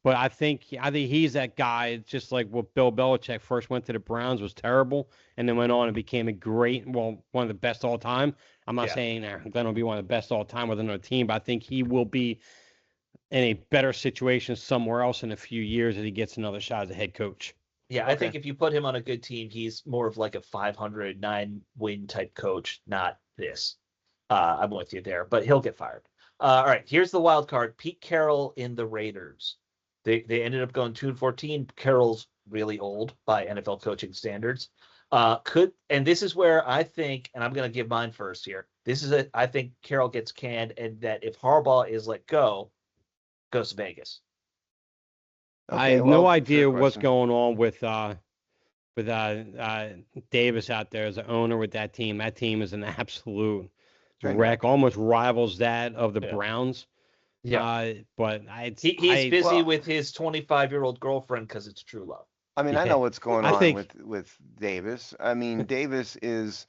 but I think he's that guy. Just like what Bill Belichick first went to the Browns was terrible, and then went on and became one of the best all time. I'm not Yeah. saying Aaron Glenn will be one of the best all time with another team, but I think he will be in a better situation somewhere else in a few years if he gets another shot as a head coach. Yeah, I think if you put him on a good team, he's more of like a 509 win type coach, not this. I'm with you there, but he'll get fired. All right, here's the wild card: Pete Carroll in the Raiders. They ended up going 2-14. Carroll's really old by NFL coaching standards. And this is where I think, and I'm going to give mine first here. I think Carroll gets canned, and that if Harbaugh is let go, goes to Vegas. I have no idea what's going on with Davis out there as an owner with that team. That team is an absolute wreck, almost rivals that of the Browns. Yeah, but he's busy with his 25-year-old girlfriend because it's true love. I mean, I know what's going on with Davis. I mean, Davis is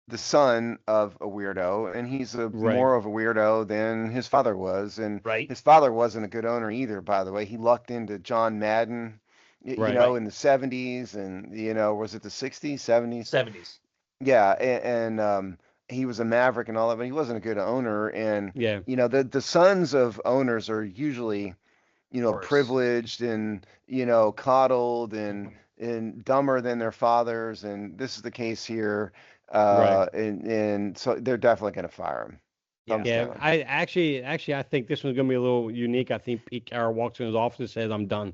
the son of a weirdo, and he's more of a weirdo than his father was. And his father wasn't a good owner either, by the way. He lucked into John Madden, in the 70s, and was it the 60s, 70s? 70s. Yeah, and he was a maverick and all that, but he wasn't a good owner. And the sons of owners are usually Worse. privileged and, coddled and dumber than their fathers. And this is the case here. Right. And so they're definitely going to fire him. Thumbs Yeah, down. I I think this one's gonna be a little unique. I think Pete Carroll walks in his office and says, "I'm done.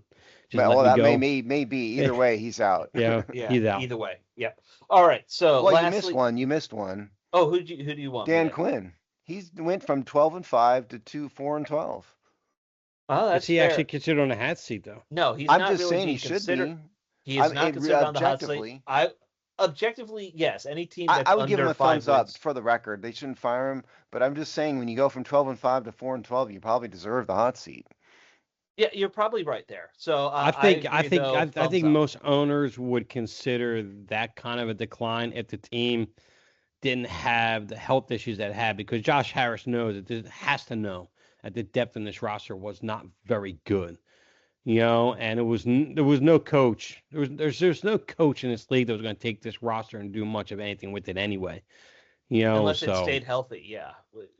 Just let Well, me that go." may be. Either way, he's out. Yeah, Yeah. he's out. Either way. Yeah. All right. So Well, lastly, you missed one. oh, who do you want? Dan me to- Quinn. He's went from 12-5 to 4-12. Oh, that's Is he fair. actually considered on the hot seat though? No, he's I'm not just really saying he being should considered. be. He is not considered on the hot objectively. seat. Objectively, yes. Any team I that's would give him under a 5 thumbs up wins. for the record. They shouldn't fire him, but I'm just saying when you go from 12-5 to 4-12, you probably deserve the hot seat. Yeah, you're probably right there. So I think I think thumbs up. most owners would consider that kind of a decline if the team didn't have the health issues that it had, because Josh Harris knows that this has to know that the depth in this roster was not very good. And there was no coach. There's no coach in this league that was going to take this roster and do much of anything with it anyway. Unless so it stayed healthy, yeah.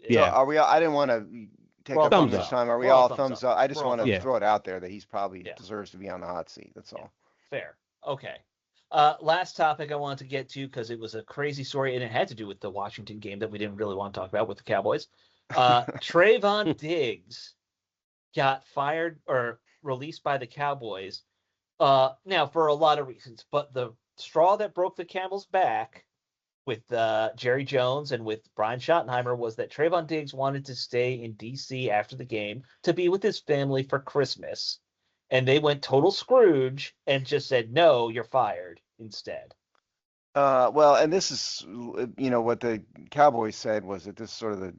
Yeah. So are we? I didn't want to take We're all up on thumbs this up. time. Are we We're all all thumbs thumbs up. up? I just We're all want thumbs to up. throw it out there that he's probably Yeah. deserves to be on the hot seat. That's all. Fair. Okay. Last topic I wanted to get to because it was a crazy story and it had to do with the Washington game that we didn't really want to talk about with the Cowboys. Trayvon Diggs got fired or released by the Cowboys. Now for a lot of reasons, but the straw that broke the camel's back with Jerry Jones and with Brian Schottenheimer was that Trayvon Diggs wanted to stay in D.C. after the game to be with his family for Christmas. And they went total Scrooge and just said, no, you're fired instead. Well, and this is, what the Cowboys said was that this is sort of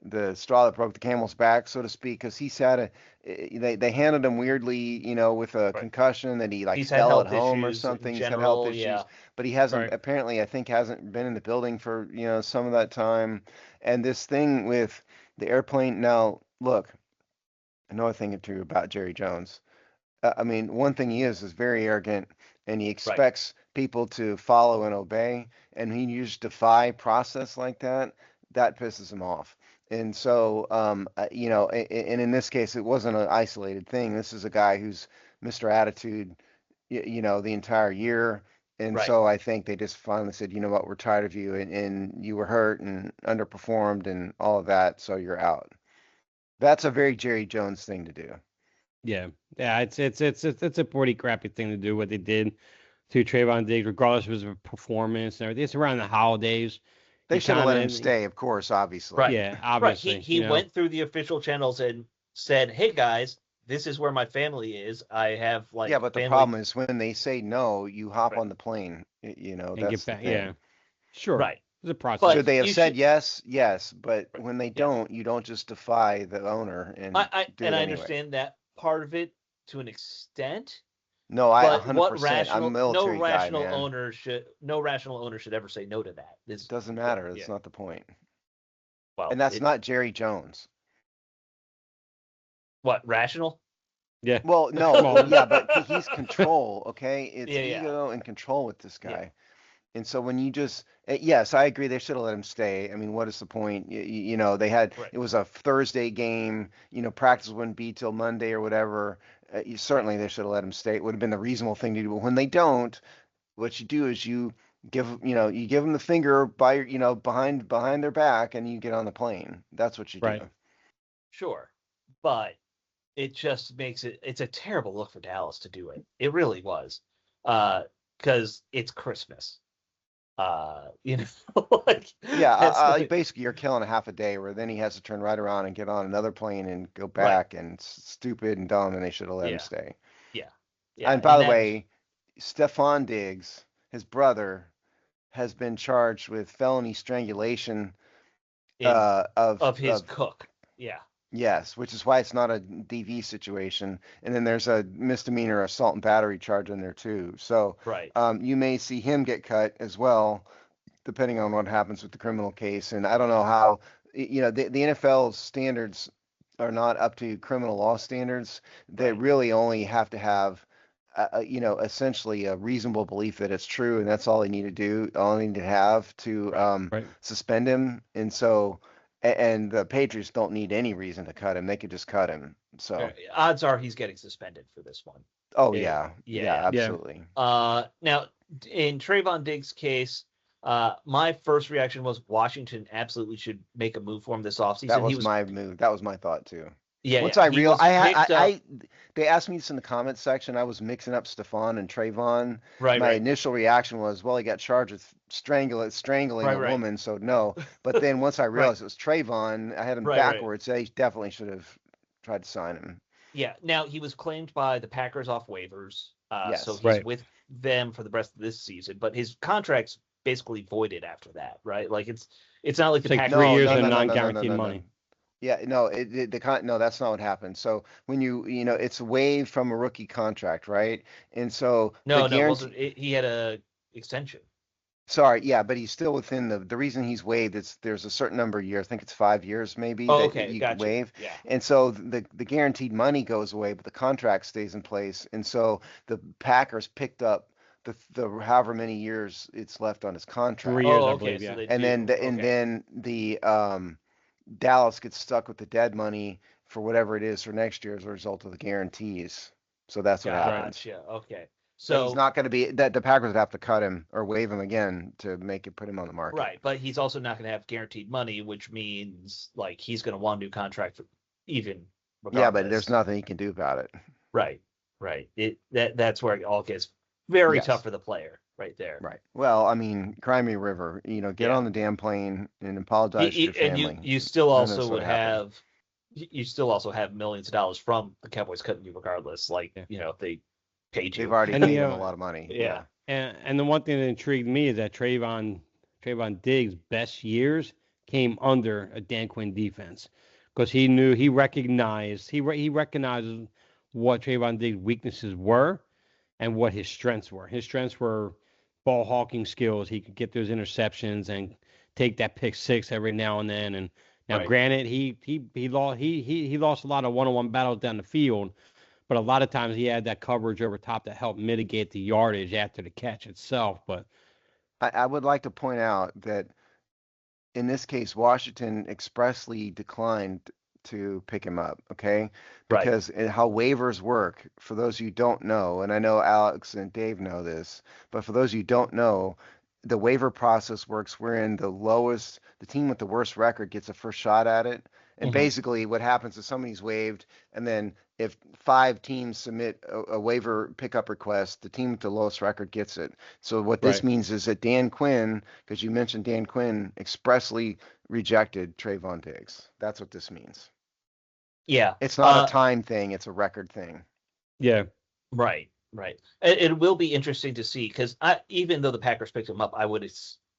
the straw that broke the camel's back, so to speak, because they handled him weirdly, with a concussion that he He's had fell health at home or issues in something. He's had general, health issues, yeah. but he hasn't Right. apparently, I think, hasn't been in the building for some of that time. And this thing with the airplane. Now, look, another thing or two about Jerry Jones. I mean, one thing he is very arrogant, and he expects people to follow and obey. And he used defy process like that. That pisses him off. And so, and in this case, it wasn't an isolated thing. This is a guy who's Mr. Attitude, the entire year. And Right. so I think they just finally said, you know what, we're tired of you, and you were hurt and underperformed and all of that, so you're out. That's a very Jerry Jones thing to do. Yeah, it's a pretty crappy thing to do what they did to Trayvon Diggs, regardless of his performance and everything. It's around the holidays. They You should have let him kinda- stay, of course, obviously. Right. Yeah, Right. obviously. He went through the official channels and said, hey, guys, this is where my family is. I have Yeah, but the family. problem is when they say no, you hop Right. on the plane. and That's get the back. thing. Yeah, sure. Right. It's a process. But Should they have you said should- yes? Yes, but when they don't, you don't just defy the owner and I do it I anyway. understand that part of it to an extent. No, I But 100%. what I'm rational, a military no rational guy, man. no rational owner should ever say no to that. It doesn't matter. That's Yeah. not the point. Well, And that's not Jerry Jones. what rational. Yeah. Well, no, Well- yeah, but he's control, okay? It's Yeah, yeah. ego and control with this guy. Yeah. And so when you just, yes, I agree. They should have let him stay. I mean, what is the point? They had, Right. it was a Thursday game, practice wouldn't be till Monday or whatever. Certainly they should have let him stay. It would have been the reasonable thing to do. But when they don't, what you do is you give them the finger by your, behind their back, and you get on the plane. That's what you do. Right. Sure, but it just makes it's a terrible look for Dallas to do it. It really was, because it's Christmas. Like Yeah, that's the- basically you're killing a half a day where then he has to turn right around and get on another plane and go back, and it's stupid and dumb, and they should have let him Yeah. stay. yeah, And by the that- way, Stephon Diggs, his brother, has been charged with felony strangulation of his cook. Yeah, yes, which is why it's not a DV situation. And then there's a misdemeanor assault and battery charge in there too. So right. you may see him get cut as well, depending on what happens with the criminal case. And I don't know how, the NFL standards are not up to criminal law standards. They Right. really only have to have, essentially a reasonable belief that it's true, and that's all they need to do. All they need to have to Right. suspend him. And so, And the Patriots don't need any reason to cut him. They could just cut him. So, Odds are he's getting suspended for this one. oh Yeah, yeah, yeah. absolutely. Now in Trayvon Diggs' case, my first reaction was Washington absolutely should make a move for him this offseason. That was my move. That was my thought too. Yeah, Once yeah. I He realized, was picked up. they asked me this in the comments section. I was mixing up Stephon and Trayvon. Right, My right, initial reaction was, well, he got charged with strangling right, a right. woman, so no. But then once I Right, realized it was Trayvon, I had him right, right. backwards. They definitely should have tried to sign him. Yeah. Now he was claimed by the Packers off waivers, so Yes. he's Right. with them for the rest of this season. But his contract's basically voided after that, right? Like it's not like the It's like Packers. 3 years No, of no, no, no, no, non-guaranteed no, no. money. Yeah, no, no, that's not what happened. So when it's waived from a rookie contract, right? And so No, the it guarantee. wasn't. He had a extension. Sorry, yeah, but he's still within the reason he's waived. There's a certain number of years. I think it's 5 years maybe Oh, that okay, you gotcha. waive. Yeah. And so the guaranteed money goes away, but the contract stays in place. And so the Packers picked up the however many years it's left on his contract. 3 years, Oh, I okay. believe, So yeah. they And then do. and Okay. then the Dallas gets stuck with the dead money for whatever it is for next year as a result of the guarantees. So that's what happens. Gotcha. Okay. So he's So not going to be that the Packers would have to cut him or waive him again to put him on the market. right, but he's also not going to have guaranteed money, which means like he's going to want a new contract for even. Yeah, but Regardless. there's nothing he can do about it. Right. That's where it all gets very Yes. tough for the player right there. Right. Well, I mean, cry me a river. Get Yeah. on the damn plane and apologize to your family. And you still None of this also would would happen. have you still also have millions of dollars from the Cowboys cutting you regardless. Like Yeah. if they paid you. They've already And paid the, him a lot of money. Yeah. And the one thing that intrigued me is that Trayvon Diggs' best years came under a Dan Quinn defense, because he recognized what Trayvon Diggs' weaknesses were and what his strengths were. His strengths were ball hawking skills. He could get those interceptions and take that pick six every now and then. And now, Right. granted, he lost a lot of one-on-one battles down the field, but a lot of times he had that coverage over top that helped mitigate the yardage after the catch itself. But I would like to point out that in this case, Washington expressly declined to pick him up, okay? Right. Because how waivers work, for those of you who don't know, and I know Alex and Dave know this, but for those of you who don't know, the waiver process works wherein the team with the worst record gets a first shot at it. And Mhm. basically what happens is somebody's waived, and then if 5 teams submit a waiver pickup request, the team with the lowest record gets it. So what this Right. means is that Dan Quinn, because you mentioned Dan Quinn, expressly rejected Trayvon Diggs. That's what this means. Yeah. It's not a time thing, it's a record thing. yeah, Right. It will be interesting to see, because even though the Packers picked him up, I would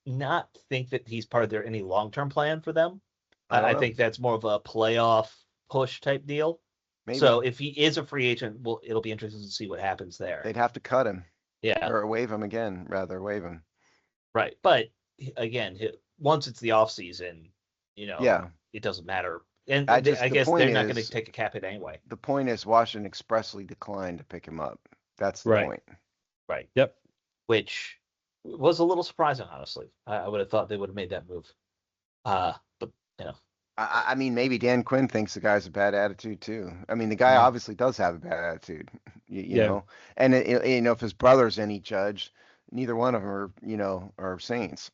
not think that he's part of their any long-term plan for them. I don't I know. think that's more of a playoff push type deal. Maybe So if he is a free agent, it'll be interesting to see what happens there. they'd have to cut him Yeah. or waive him again, waive him. Right. But again, once it's the off season, Yeah. it doesn't matter. And I I guess guess they're not going to is- take a cap hit anyway. The point is Washington expressly declined to pick him up. That's the Right. point. Right. yep. Which was a little surprising, honestly. I would have thought they would have made that move. But I mean, maybe Dan Quinn thinks the guy's a bad attitude too. I mean, the guy Mhm. obviously does have a bad attitude, you Yeah. know. And if his brother's any judge, neither one of them are saints.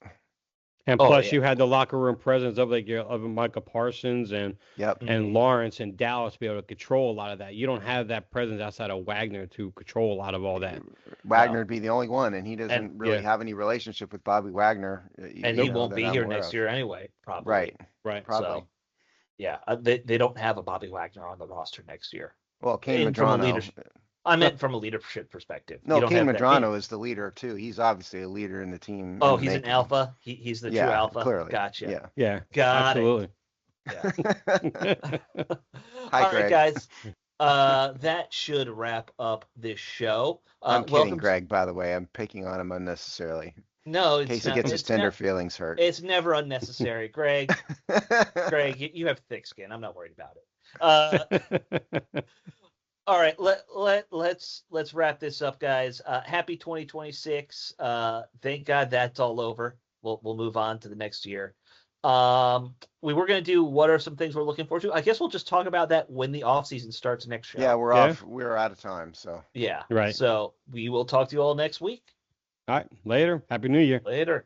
And Oh, plus, yeah. you had the locker room presence of of Micah Parsons and Yep. Mhm. Lawrence and Dallas to be able to control a lot of that. You don't have that presence outside of Wagner to control a lot of all that. Wagner would be the only one, and he doesn't really yeah. have any relationship with Bobby Wagner. And he won't be here next year anyway, probably. Right. Right. Probably. So, yeah, they don't have a Bobby Wagner on the roster next year. Well, Kane From a Madrano. I meant from a leadership perspective. No, You don't Kane have that- Madrano is the leader too. He's obviously a leader in the team. Oh, in the he's an making. alpha. He's the true Yeah, alpha. clearly. Gotcha. Yeah. Yeah. Got Absolutely. it. Yeah. Hi, All right, Greg. guys. That should wrap up this show. I'm kidding, welcome Greg, by the way. I'm picking on him unnecessarily. No, In it's case not, he gets his it's tender not- feelings hurt. It's never unnecessary, Greg. Greg, you have thick skin. I'm not worried about it. All right, let's wrap this up, guys. Happy 2026. Thank God that's all over. We'll move on to the next year. We were going to do what are some things we're looking forward to. I guess we'll just talk about that when the off season starts next show. Yeah, we're Yeah. off. We're out of time. So Yeah. Right. So we will talk to you all next week. All right. Later. Happy New Year. Later.